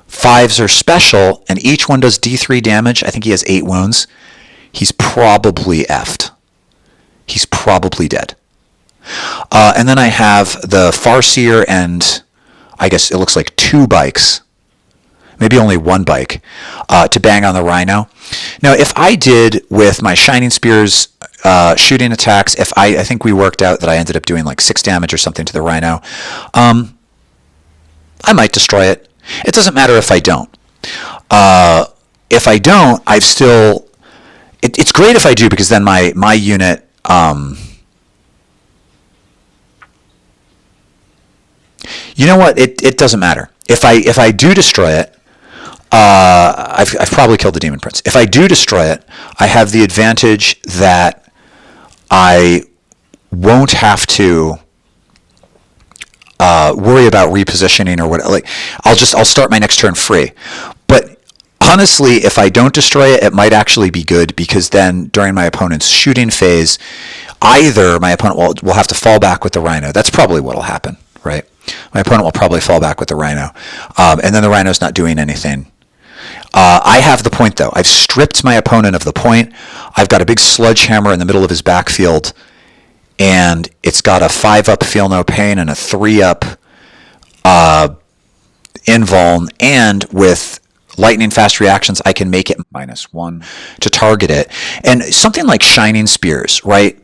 5s are special, and each one does D3 damage. I think he has 8 wounds. He's probably effed. He's probably dead. And then I have the Farseer and I guess it looks like 2 bikes, maybe only 1 bike, to bang on the Rhino. Now, if I did with my Shining Spears shooting attacks, I think we worked out that I ended up doing like 6 damage or something to the Rhino, I might destroy it. It doesn't matter if I don't. If I don't, I've still... It's great if I do, because then my unit... you know what? It doesn't matter. If I do destroy it, I've probably killed the Demon Prince. If I do destroy it, I have the advantage that I won't have to worry about repositioning or what. Like I'll start my next turn free. But honestly, if I don't destroy it, it might actually be good, because then during my opponent's shooting phase, either my opponent will have to fall back with the Rhino. That's probably what will happen, right? My opponent will probably fall back with the Rhino, and then the Rhino's not doing anything. I have the point, though. I've stripped my opponent of the point. I've got a big sledgehammer in the middle of his backfield, and it's got a 5-up Feel No Pain and a 3-up Invuln, and with lightning fast reactions, I can make it -1 to target it. And something like Shining Spears, right?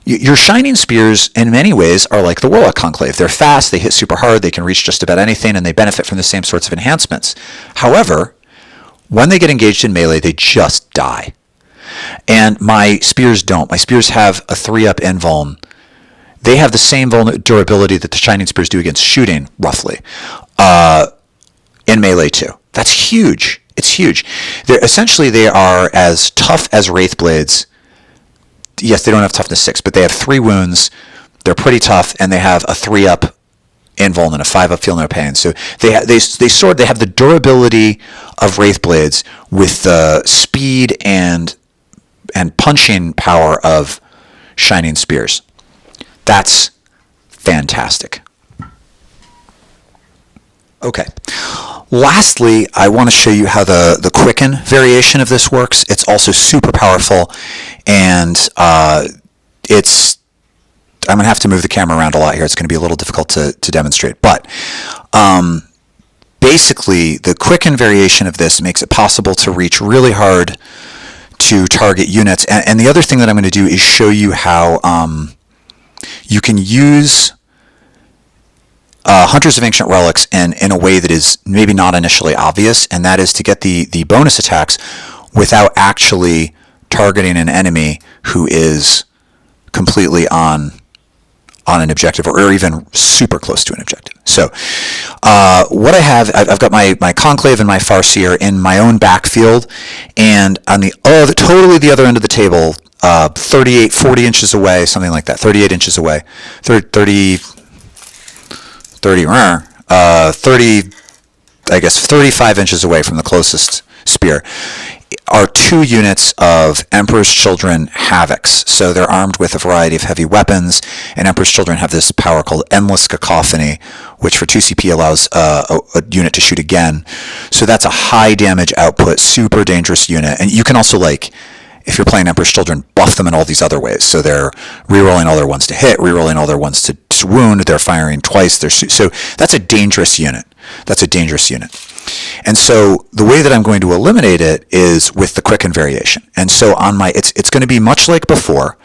Your Shining Spears, in many ways, are like the Warlock Conclave. They're fast, they hit super hard, they can reach just about anything, and they benefit from the same sorts of enhancements. However, when they get engaged in melee, they just die. And my Spears don't. My Spears have a 3-up Invuln. They have the same durability that the Shining Spears do against shooting, roughly, in melee too. That's huge. It's huge. They are as tough as Wraithblades. Yes, they don't have toughness 6, but they have 3 wounds. They're pretty tough, and they have a 3-up Invuln and a 5-up Feel No Pain. So they have the durability of Wraithblades with the speed and punching power of Shining Spears. That's fantastic. Okay. Lastly, I want to show you how the Quicken variation of this works. It's also super powerful, and I'm going to have to move the camera around a lot here. It's going to be a little difficult to demonstrate. But basically, the Quicken variation of this makes it possible to reach really hard to target units. And the other thing that I'm going to do is show you how you can use Hunters of Ancient Relics in a way that is maybe not initially obvious, and that is to get the bonus attacks without actually targeting an enemy who is completely on an objective, or even super close to an objective. So what I have, I've got my Conclave and my Farseer in my own backfield, and on totally the other end of the table, 40 inches away, something like that, 38 inches away, 30, I guess 35 inches away from the closest spear. are 2 units of Emperor's Children Havocs. So they're armed with a variety of heavy weapons, and Emperor's Children have this power called Endless Cacophony, which for 2 CP allows a unit to shoot again. So that's a high damage output, super dangerous unit. And you can also, like, if you're playing Emperor's Children, buff them in all these other ways. So they're rerolling all their ones to hit, rerolling all their ones to wound, they're firing twice. So that's a dangerous unit. That's a dangerous unit. And so the way that I'm going to eliminate it is with the quicken variation. And so on my, it's going to be much like before,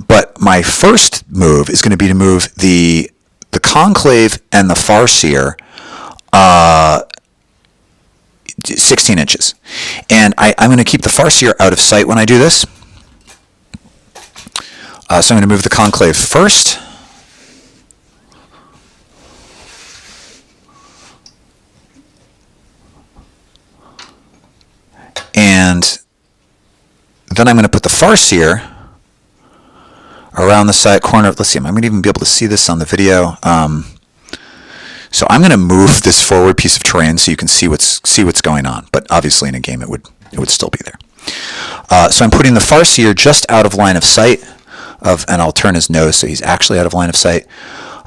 but my first move is going to be to move the Conclave and the Farseer 16 inches. And I'm going to keep the Farseer out of sight when I do this. So I'm going to move the Conclave first. And then I'm going to put the Farseer around the side corner. Let's see, am I going to even be able to see this on the video? So I'm going to move this forward piece of terrain so you can see what's going on. But obviously in a game it would still be there. So I'm putting the Farseer just out of line of sight and I'll turn his nose so he's actually out of line of sight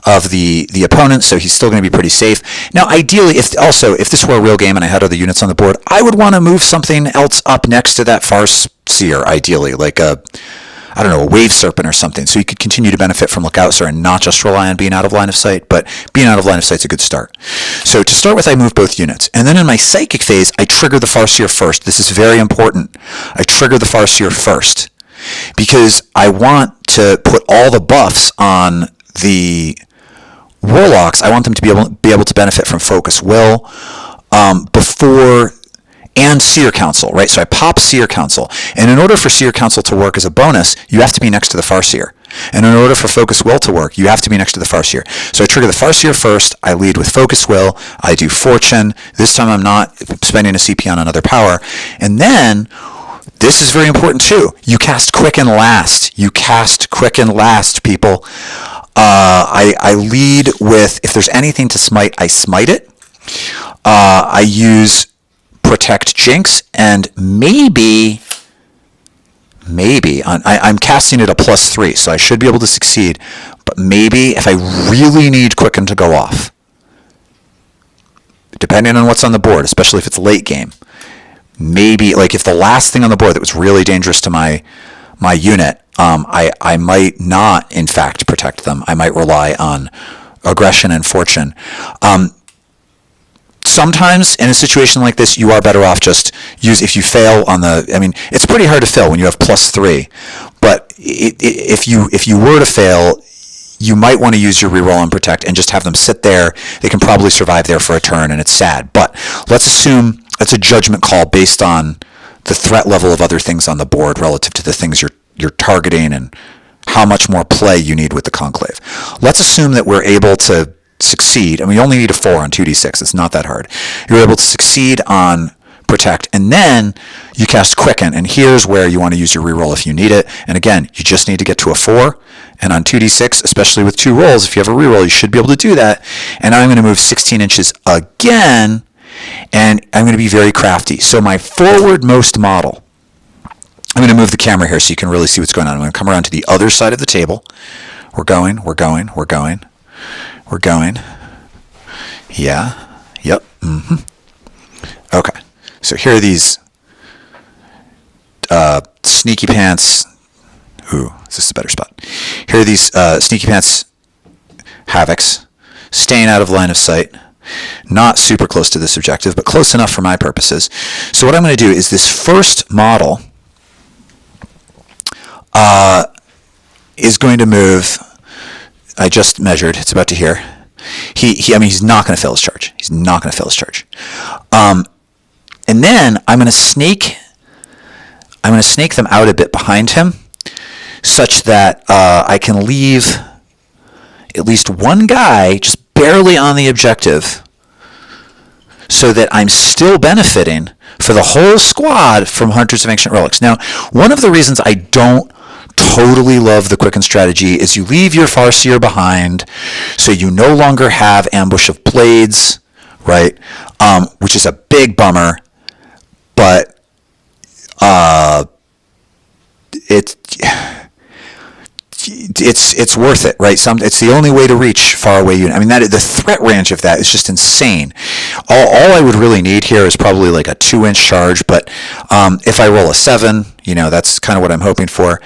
of the opponent, so he's still going to be pretty safe. Now, ideally, if this were a real game and I had other units on the board, I would want to move something else up next to that Farseer, ideally, like a Wave Serpent or something, so you could continue to benefit from Lookout Sir and not just rely on being out of line of sight, but being out of line of sight is a good start. So to start with, I move both units. And then in my Psychic phase, I trigger the Farseer first. This is very important. I trigger the Farseer first because I want to put all the buffs on the Warlocks. I want them to be able to benefit from Focus Will before and Seer Council, right? So I pop Seer Council. And in order for Seer Council to work as a bonus, you have to be next to the Farseer. And in order for Focus Will to work, you have to be next to the Farseer. So I trigger the Farseer first, I lead with Focus Will, I do Fortune. This time I'm not spending a CP on another power. And then, this is very important too, you cast Quicken last. You cast Quicken last, people. I lead with, if there's anything to smite, I smite it. I use Protect Jinx, and maybe, I'm casting it a +3, so I should be able to succeed, but maybe if I really need Quicken to go off, depending on what's on the board, especially if it's late game, maybe, like if the last thing on the board that was really dangerous to my unit, I might not, in fact, protect them. I might rely on aggression and fortune. Sometimes in a situation like this, you are better off just if you fail on it's pretty hard to fail when you have +3, but if you were to fail, you might want to use your reroll and protect and just have them sit there. They can probably survive there for a turn, and it's sad. But let's assume it's a judgment call based on the threat level of other things on the board relative to the things you're targeting and how much more play you need with the Conclave. Let's assume that we're able to succeed, and we only need a 4 on 2d6. It's not that hard. You're able to succeed on Protect, and then you cast Quicken, and here's where you want to use your reroll if you need it. And again, you just need to get to a 4, and on 2d6, especially with 2 rolls, if you have a reroll, you should be able to do that. And now I'm going to move 16 inches again, and I'm going to be very crafty. So my forward-most model, I'm going to move the camera here so you can really see what's going on. I'm going to come around to the other side of the table. We're going. Yeah. Yep. Okay. So here are these sneaky pants. Ooh, is this a better spot? Here are these sneaky pants Havocs, staying out of line of sight. Not super close to this objective, but close enough for my purposes. So what I'm going to do is this first model is going to move. I just measured. It's about to hear. He's not going to fail his charge. He's not going to fail his charge. And then I'm going to snake them out a bit behind him, such that I can leave at least one guy just barely on the objective, so that I'm still benefiting for the whole squad from Hunters of Ancient Relics. Now, one of the reasons I don't totally love the Quicken strategy is you leave your Farseer behind, so you no longer have Ambush of Blades, right? Which is a big bummer, but it's worth it, right? It's the only way to reach far away unit. I mean, the threat range of that is just insane. All I would really need here is probably like a 2-inch charge, but if I roll a 7, that's kind of what I'm hoping for.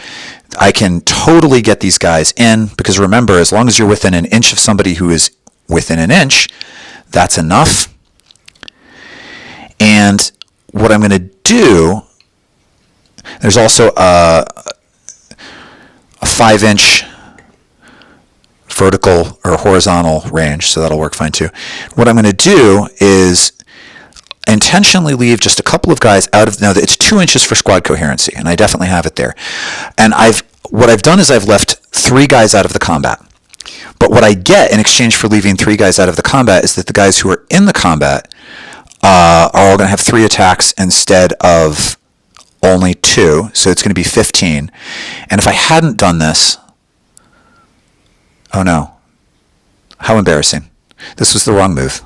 I can totally get these guys in, because remember, as long as you're within an inch of somebody who is within an inch, that's enough. And what I'm going to do, there's also a 5-inch vertical or horizontal range, so that'll work fine too. What I'm going to do is intentionally leave just a couple of guys out of, now it's 2 inches for squad coherency, and I definitely have it there. And what I've done is I've left 3 guys out of the combat. But what I get in exchange for leaving 3 guys out of the combat is that the guys who are in the combat are all going to have 3 attacks instead of only 2, so it's going to be 15. And if I hadn't done this, oh no, how embarrassing. This was the wrong move.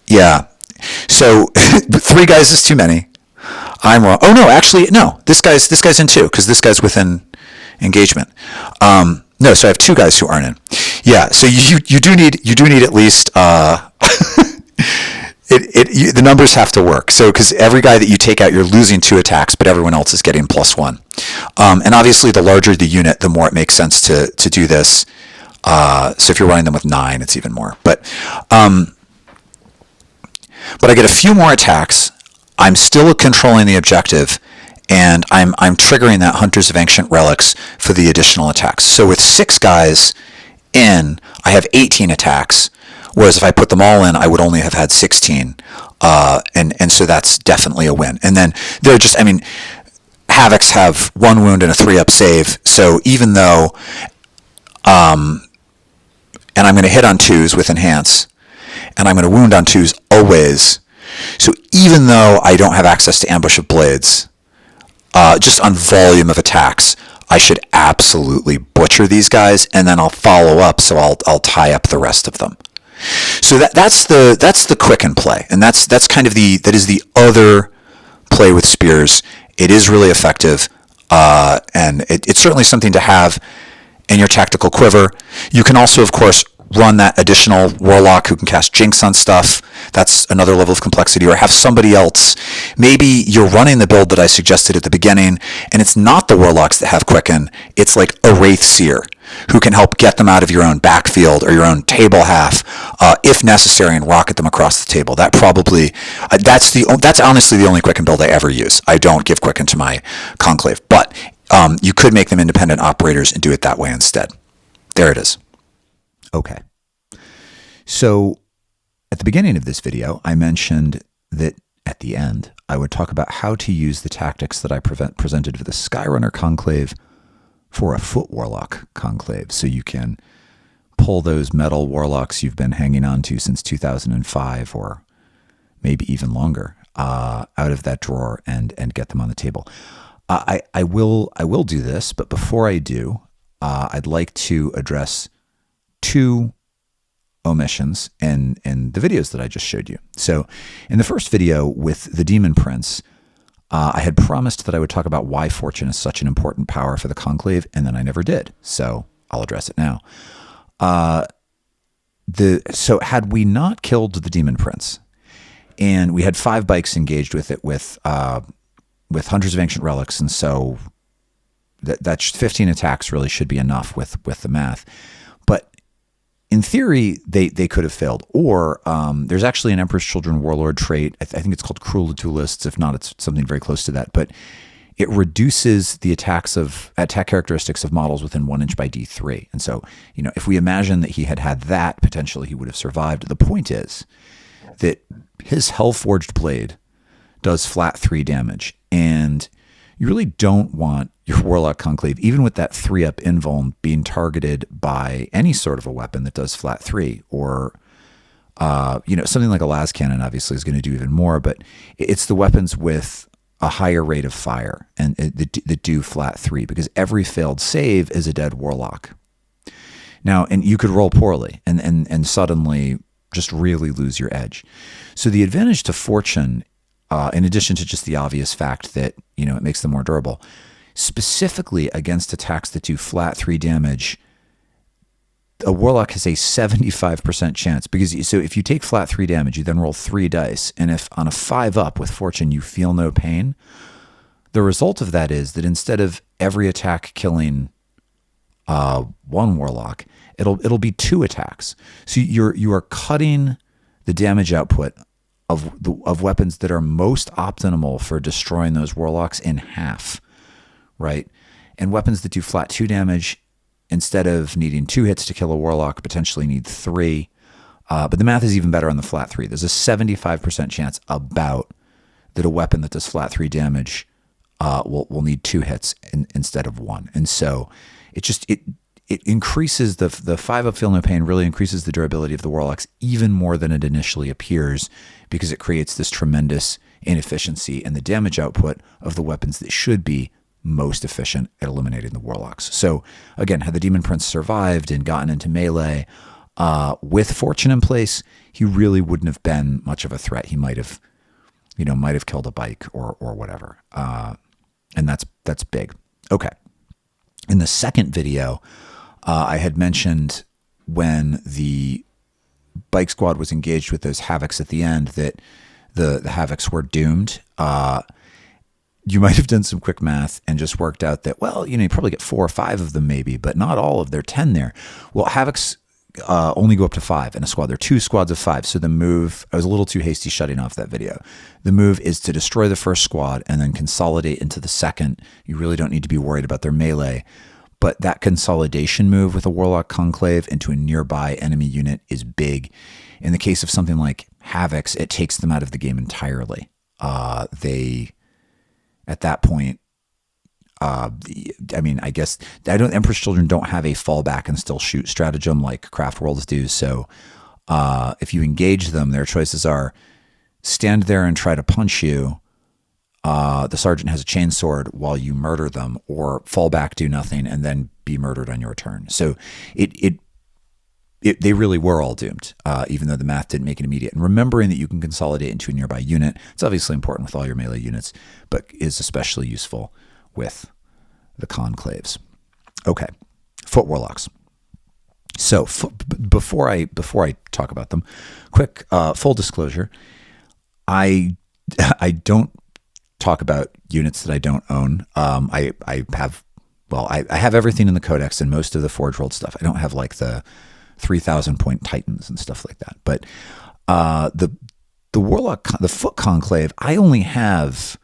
Yeah, so 3 guys is too many. I'm wrong. Oh no, actually no. This guy's in too, because this guy's within engagement. No, so I have 2 guys who aren't in. Yeah, so you do need at least the numbers have to work. So because every guy that you take out, you're losing 2 attacks, but everyone else is getting +1. And obviously, the larger the unit, the more it makes sense to do this. So if you're running them with 9, it's even more. But I get a few more attacks. I'm still controlling the objective, and I'm triggering that Hunters of Ancient Relics for the additional attacks. So with 6 guys in, I have 18 attacks, whereas if I put them all in, I would only have had 16. And so that's definitely a win. And then they're just, Havocs have 1 wound and a 3-up save, so even though, and I'm going to hit on 2s with Enhance, and I'm going to wound on 2s always. So even though I don't have access to Ambush of Blades, just on volume of attacks, I should absolutely butcher these guys, and then I'll follow up, so I'll tie up the rest of them. So that's the quicken play, and that's kind of that is the other play with spears. It is really effective, and it's certainly something to have in your tactical quiver. You can also, of course, run that additional Warlock who can cast Jinx on stuff. That's another level of complexity. Or have somebody else. Maybe you're running the build that I suggested at the beginning, and it's not the Warlocks that have Quicken. It's like a Wraith Seer who can help get them out of your own backfield or your own table half, if necessary, and rocket them across the table. That's honestly the only Quicken build I ever use. I don't give Quicken to my Conclave, but you could make them independent operators and do it that way instead. There it is. Okay. So at the beginning of this video, I mentioned that at the end, I would talk about how to use the tactics that I presented for the Skyrunner Conclave for a Foot Warlock Conclave. So you can pull those metal Warlocks you've been hanging on to since 2005 or maybe even longer out of that drawer and get them on the table. I will do this, but before I do, I'd like to address 2 omissions in the videos that I just showed you. So in the first video with the Demon Prince, I had promised that I would talk about why Fortune is such an important power for the Conclave, and then I never did. So I'll address it now. So had we not killed the Demon Prince, and we had 5 bikes engaged with it with Hunters of Ancient Relics, and so that 15 attacks really should be enough with the math. But in theory, they could have failed. Or there's actually an Emperor's Children Warlord trait. I think it's called Cruel Duelists. If not, it's something very close to that. But it reduces the attack characteristics of models within 1 inch by D3. And so, if we imagine that he had that, potentially he would have survived. The point is that his Hellforged Blade does flat 3 damage. And you really don't want your Warlock Conclave, even with that 3-up invuln, being targeted by any sort of a weapon that does flat 3, or something like a las cannon obviously is going to do even more, but it's the weapons with a higher rate of fire and that do flat 3, because every failed save is a dead Warlock. Now, and you could roll poorly and suddenly just really lose your edge. So the advantage to Fortune in addition to just the obvious fact that, it makes them more durable. Specifically against attacks that do flat 3 damage, a Warlock has a 75% chance, because so if you take flat 3 damage, you then roll 3 dice, and if on a 5 up with Fortune you feel no pain, the result of that is that instead of every attack killing one Warlock, it'll be 2 attacks. So you are cutting the damage output of weapons that are most optimal for destroying those Warlocks in half, right? And weapons that do flat 2 damage, instead of needing 2 hits to kill a Warlock, potentially need 3. But the math is even better on the flat 3. There's a 75% chance about that a weapon that does flat 3 damage will need 2 hits instead of 1. And so it increases the 5-up feel no pain, really increases the durability of the Warlocks even more than it initially appears, because it creates this tremendous inefficiency in the damage output of the weapons that should be most efficient at eliminating the Warlocks. So again, had the Demon Prince survived and gotten into melee with Fortune in place, he really wouldn't have been much of a threat. He might have killed a bike or whatever. And that's big. Okay. In the second video, I had mentioned when the bike squad was engaged with those Havocs at the end that the Havocs were doomed. You might have done some quick math and just worked out that, well, you probably get 4 or 5 of them maybe, but not all of their 10 there. Well, Havocs only go up to 5 in a squad. They're 2 squads of 5. So the move, I was a little too hasty shutting off that video. The move is to destroy the first squad and then consolidate into the second. You really don't need to be worried about their melee. But that consolidation move with a Warlock Conclave into a nearby enemy unit is big. In the case of something like Havocs, it takes them out of the game entirely. At that point, I guess Emperor's Children don't have a fallback and still shoot stratagem like Craft Worlds do. So if you engage them, their choices are stand there and try to punch you. The sergeant has a chainsword while you murder them, or fall back, do nothing, and then be murdered on your turn. So they really were all doomed, even though the math didn't make it immediate. And remembering that you can consolidate into a nearby unit, it's obviously important with all your melee units, but is especially useful with the Conclaves. Okay, Foot Warlocks. So before I talk about them, quick full disclosure, I don't talk about units that I don't own. I have everything in the Codex and most of the Forge World stuff. I don't have like the 3,000 point Titans and stuff like that. But the Foot Conclave, I only have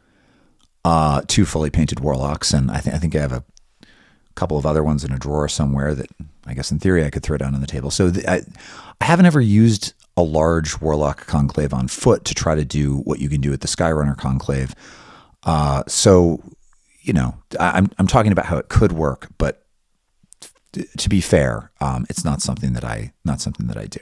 2 fully painted Warlocks, and I think I have a couple of other ones in a drawer somewhere that I guess in theory I could throw down on the table. So I haven't ever used a large Warlock Conclave on foot to try to do what you can do with the Skyrunner Conclave. So I'm talking about how it could work, but to be fair, it's not something that I do.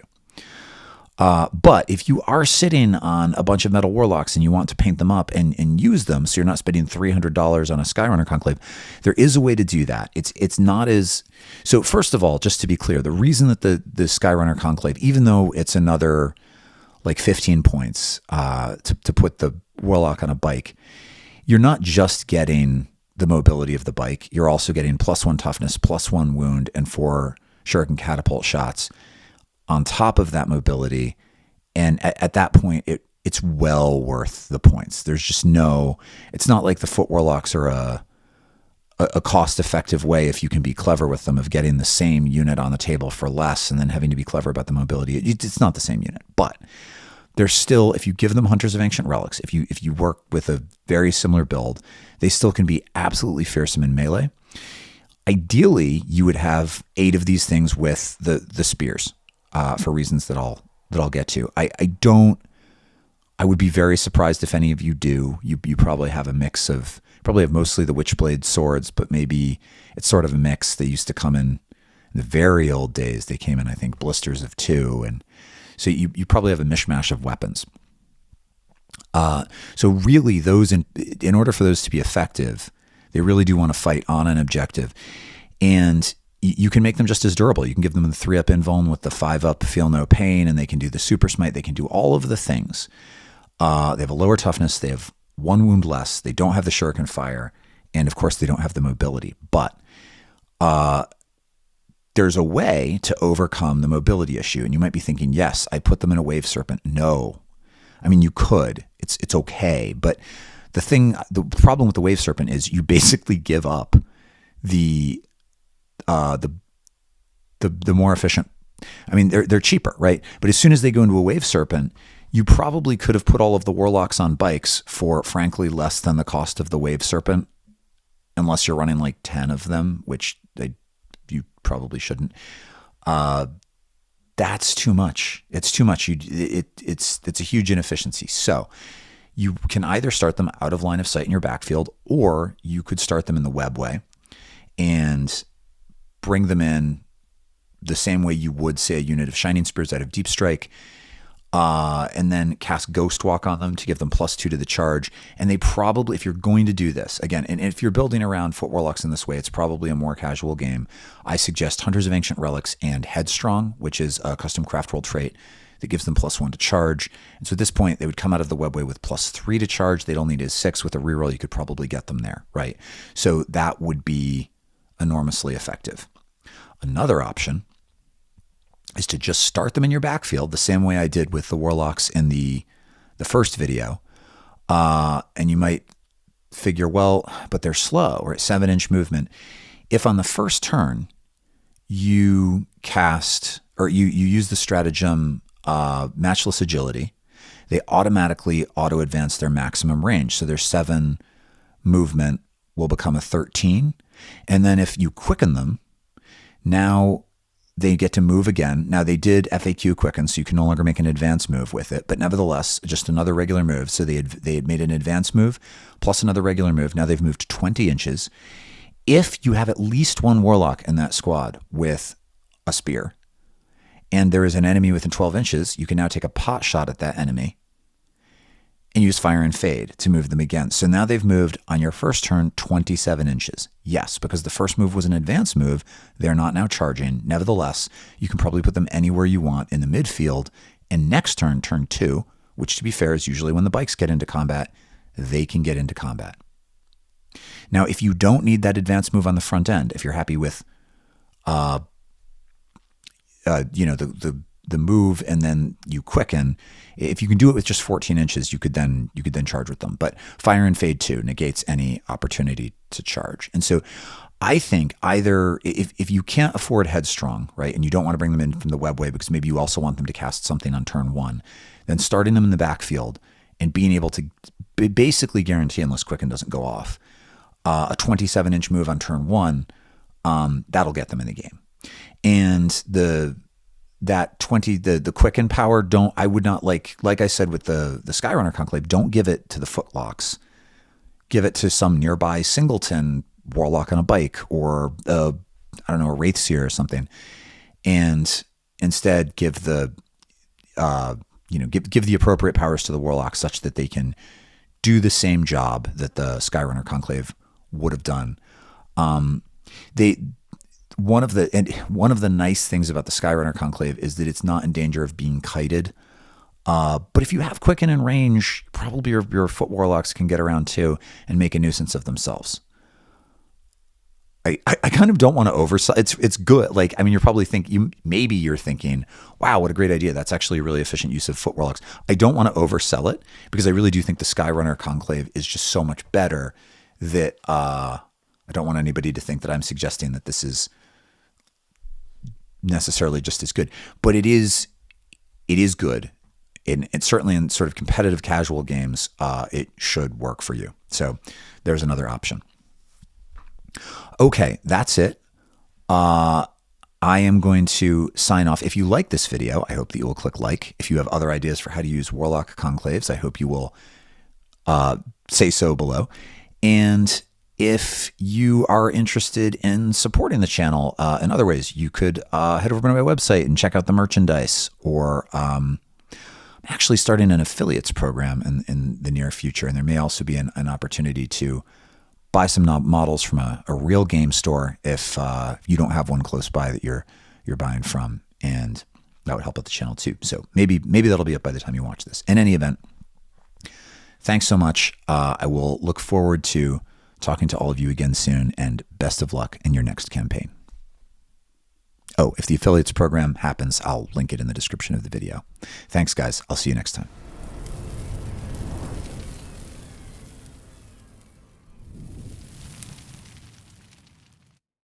But if you are sitting on a bunch of metal Warlocks and you want to paint them up and use them, so you're not spending $300 on a Skyrunner Conclave, there is a way to do that. It's not as... So first of all, just to be clear, the reason that the Skyrunner Conclave, even though it's another like 15 points to put the Warlock on a bike, you're not just getting the mobility of the bike, you're also getting +1 toughness, +1 wound, and 4 shuriken catapult shots on top of that mobility. And at that point, it's well worth the points. There's just it's not like the Foot Warlocks are a cost-effective way, if you can be clever with them, of getting the same unit on the table for less and then having to be clever about the mobility. It's not the same unit, but there's still, if you give them Hunters of Ancient Relics, if you work with a very similar build, they still can be absolutely fearsome in melee. Ideally, you would have 8 of these things with the spears, for reasons that I'll get to. I would be very surprised if any of you do. You probably have a mix of, probably have mostly the Witchblade swords, but maybe it's sort of a mix. They used to come in the very old days. They came in, I think, blisters of 2, and so you probably have a mishmash of weapons. So really, those in order for those to be effective, they really do want to fight on an objective, and you can make them just as durable. You can give them the 3-up invuln with the 5-up feel no pain, and they can do the super smite. They can do all of the things. They have a lower toughness. They have 1 wound less. They don't have the shuriken fire. And of course, they don't have the mobility. But there's a way to overcome the mobility issue. And you might be thinking, yes, I put them in a wave serpent. No. I mean, you could. It's okay. But the problem with the wave serpent is you basically give up the more efficient. I mean, they're cheaper, right? But as soon as they go into a wave serpent, you probably could have put all of the warlocks on bikes for, frankly, less than the cost of the wave serpent, unless you're running like 10 of them, which you probably shouldn't. That's too much. It's too much. It's a huge inefficiency. So you can either start them out of line of sight in your backfield, or you could start them in the webway and bring them in the same way you would, say, a unit of Shining Spears out of Deep Strike, and then cast Ghost Walk on them to give them +2 to the charge. And they probably, if you're going to do this, again, and if you're building around Foot Warlocks in this way, it's probably a more casual game. I suggest Hunters of Ancient Relics and Headstrong, which is a custom craft roll trait that gives them +1 to charge. And so at this point, they would come out of the webway with +3 to charge. They'd only need a 6. With a reroll, you could probably get them there, right? So that would be enormously effective. Another option is to just start them in your backfield the same way I did with the Warlocks in the first video. And you might figure, well, but they're slow, or at 7-inch movement. If on the first turn you cast, or you use the stratagem Matchless Agility, they automatically auto-advance their maximum range. So their 7 movement will become a 13. And then if you quicken them, now they get to move again. Now, they did FAQ quicken, so you can no longer make an advance move with it, but nevertheless, just another regular move. So they had made an advance move plus another regular move. Now they've moved 20 inches. If you have at least one Warlock in that squad with a spear, and there is an enemy within 12 inches, you can now take a pot shot at that enemy and use Fire and Fade to move them again. So now they've moved on your first turn 27 inches. Yes, because the first move was an advance move, they're not now charging. Nevertheless, you can probably put them anywhere you want in the midfield. And next turn, turn 2, which to be fair is usually when the bikes get into combat, they can get into combat. Now, if you don't need that advance move on the front end, if you're happy with the move and then you quicken, if you can do it with just 14 inches, you could then charge with them. But Fire and Fade 2 negates any opportunity to charge. And so I think either if you can't afford Headstrong, right, and you don't want to bring them in from the webway because maybe you also want them to cast something on turn 1, then starting them in the backfield and being able to basically guarantee, unless Quicken doesn't go off, a 27-inch move on turn 1, that'll get them in the game. And the Quicken power, I would not like I said with the Skyrunner Conclave, don't give it to the Footlocks. Give it to some nearby singleton Warlock on a bike, or a Wraithseer or something, and instead give the give the appropriate powers to the Warlocks such that they can do the same job that the Skyrunner Conclave would have done. One of the nice things about the Skyrunner Conclave is that it's not in danger of being kited. But if you have Quicken and range, probably your Foot Warlocks can get around too and make a nuisance of themselves. I kind of don't want to oversell. It's good. Like, I mean, you're probably you're thinking, wow, what a great idea. That's actually a really efficient use of Foot Warlocks. I don't want to oversell it because I really do think the Skyrunner Conclave is just so much better that I don't want anybody to think that I'm suggesting that this is necessarily just as good. But it is good. And certainly in sort of competitive casual games, it should work for you. So there's another option. Okay, that's it. I am going to sign off. If you like this video, I hope that you will click like. If you have other ideas for how to use Warlock Conclaves, I hope you will say so below. And if you are interested in supporting the channel in other ways, you could head over to my website and check out the merchandise, or I'm actually starting an affiliates program in the near future, and there may also be an opportunity to buy some models from a real game store if you don't have one close by that you're buying from, and that would help out the channel too. So maybe that'll be up by the time you watch this. In any event, Thanks so much. I will look forward to talking to all of you again soon, and best of luck in your next campaign. Oh, if the affiliates program happens, I'll link it in the description of the video. Thanks, guys. I'll see you next time.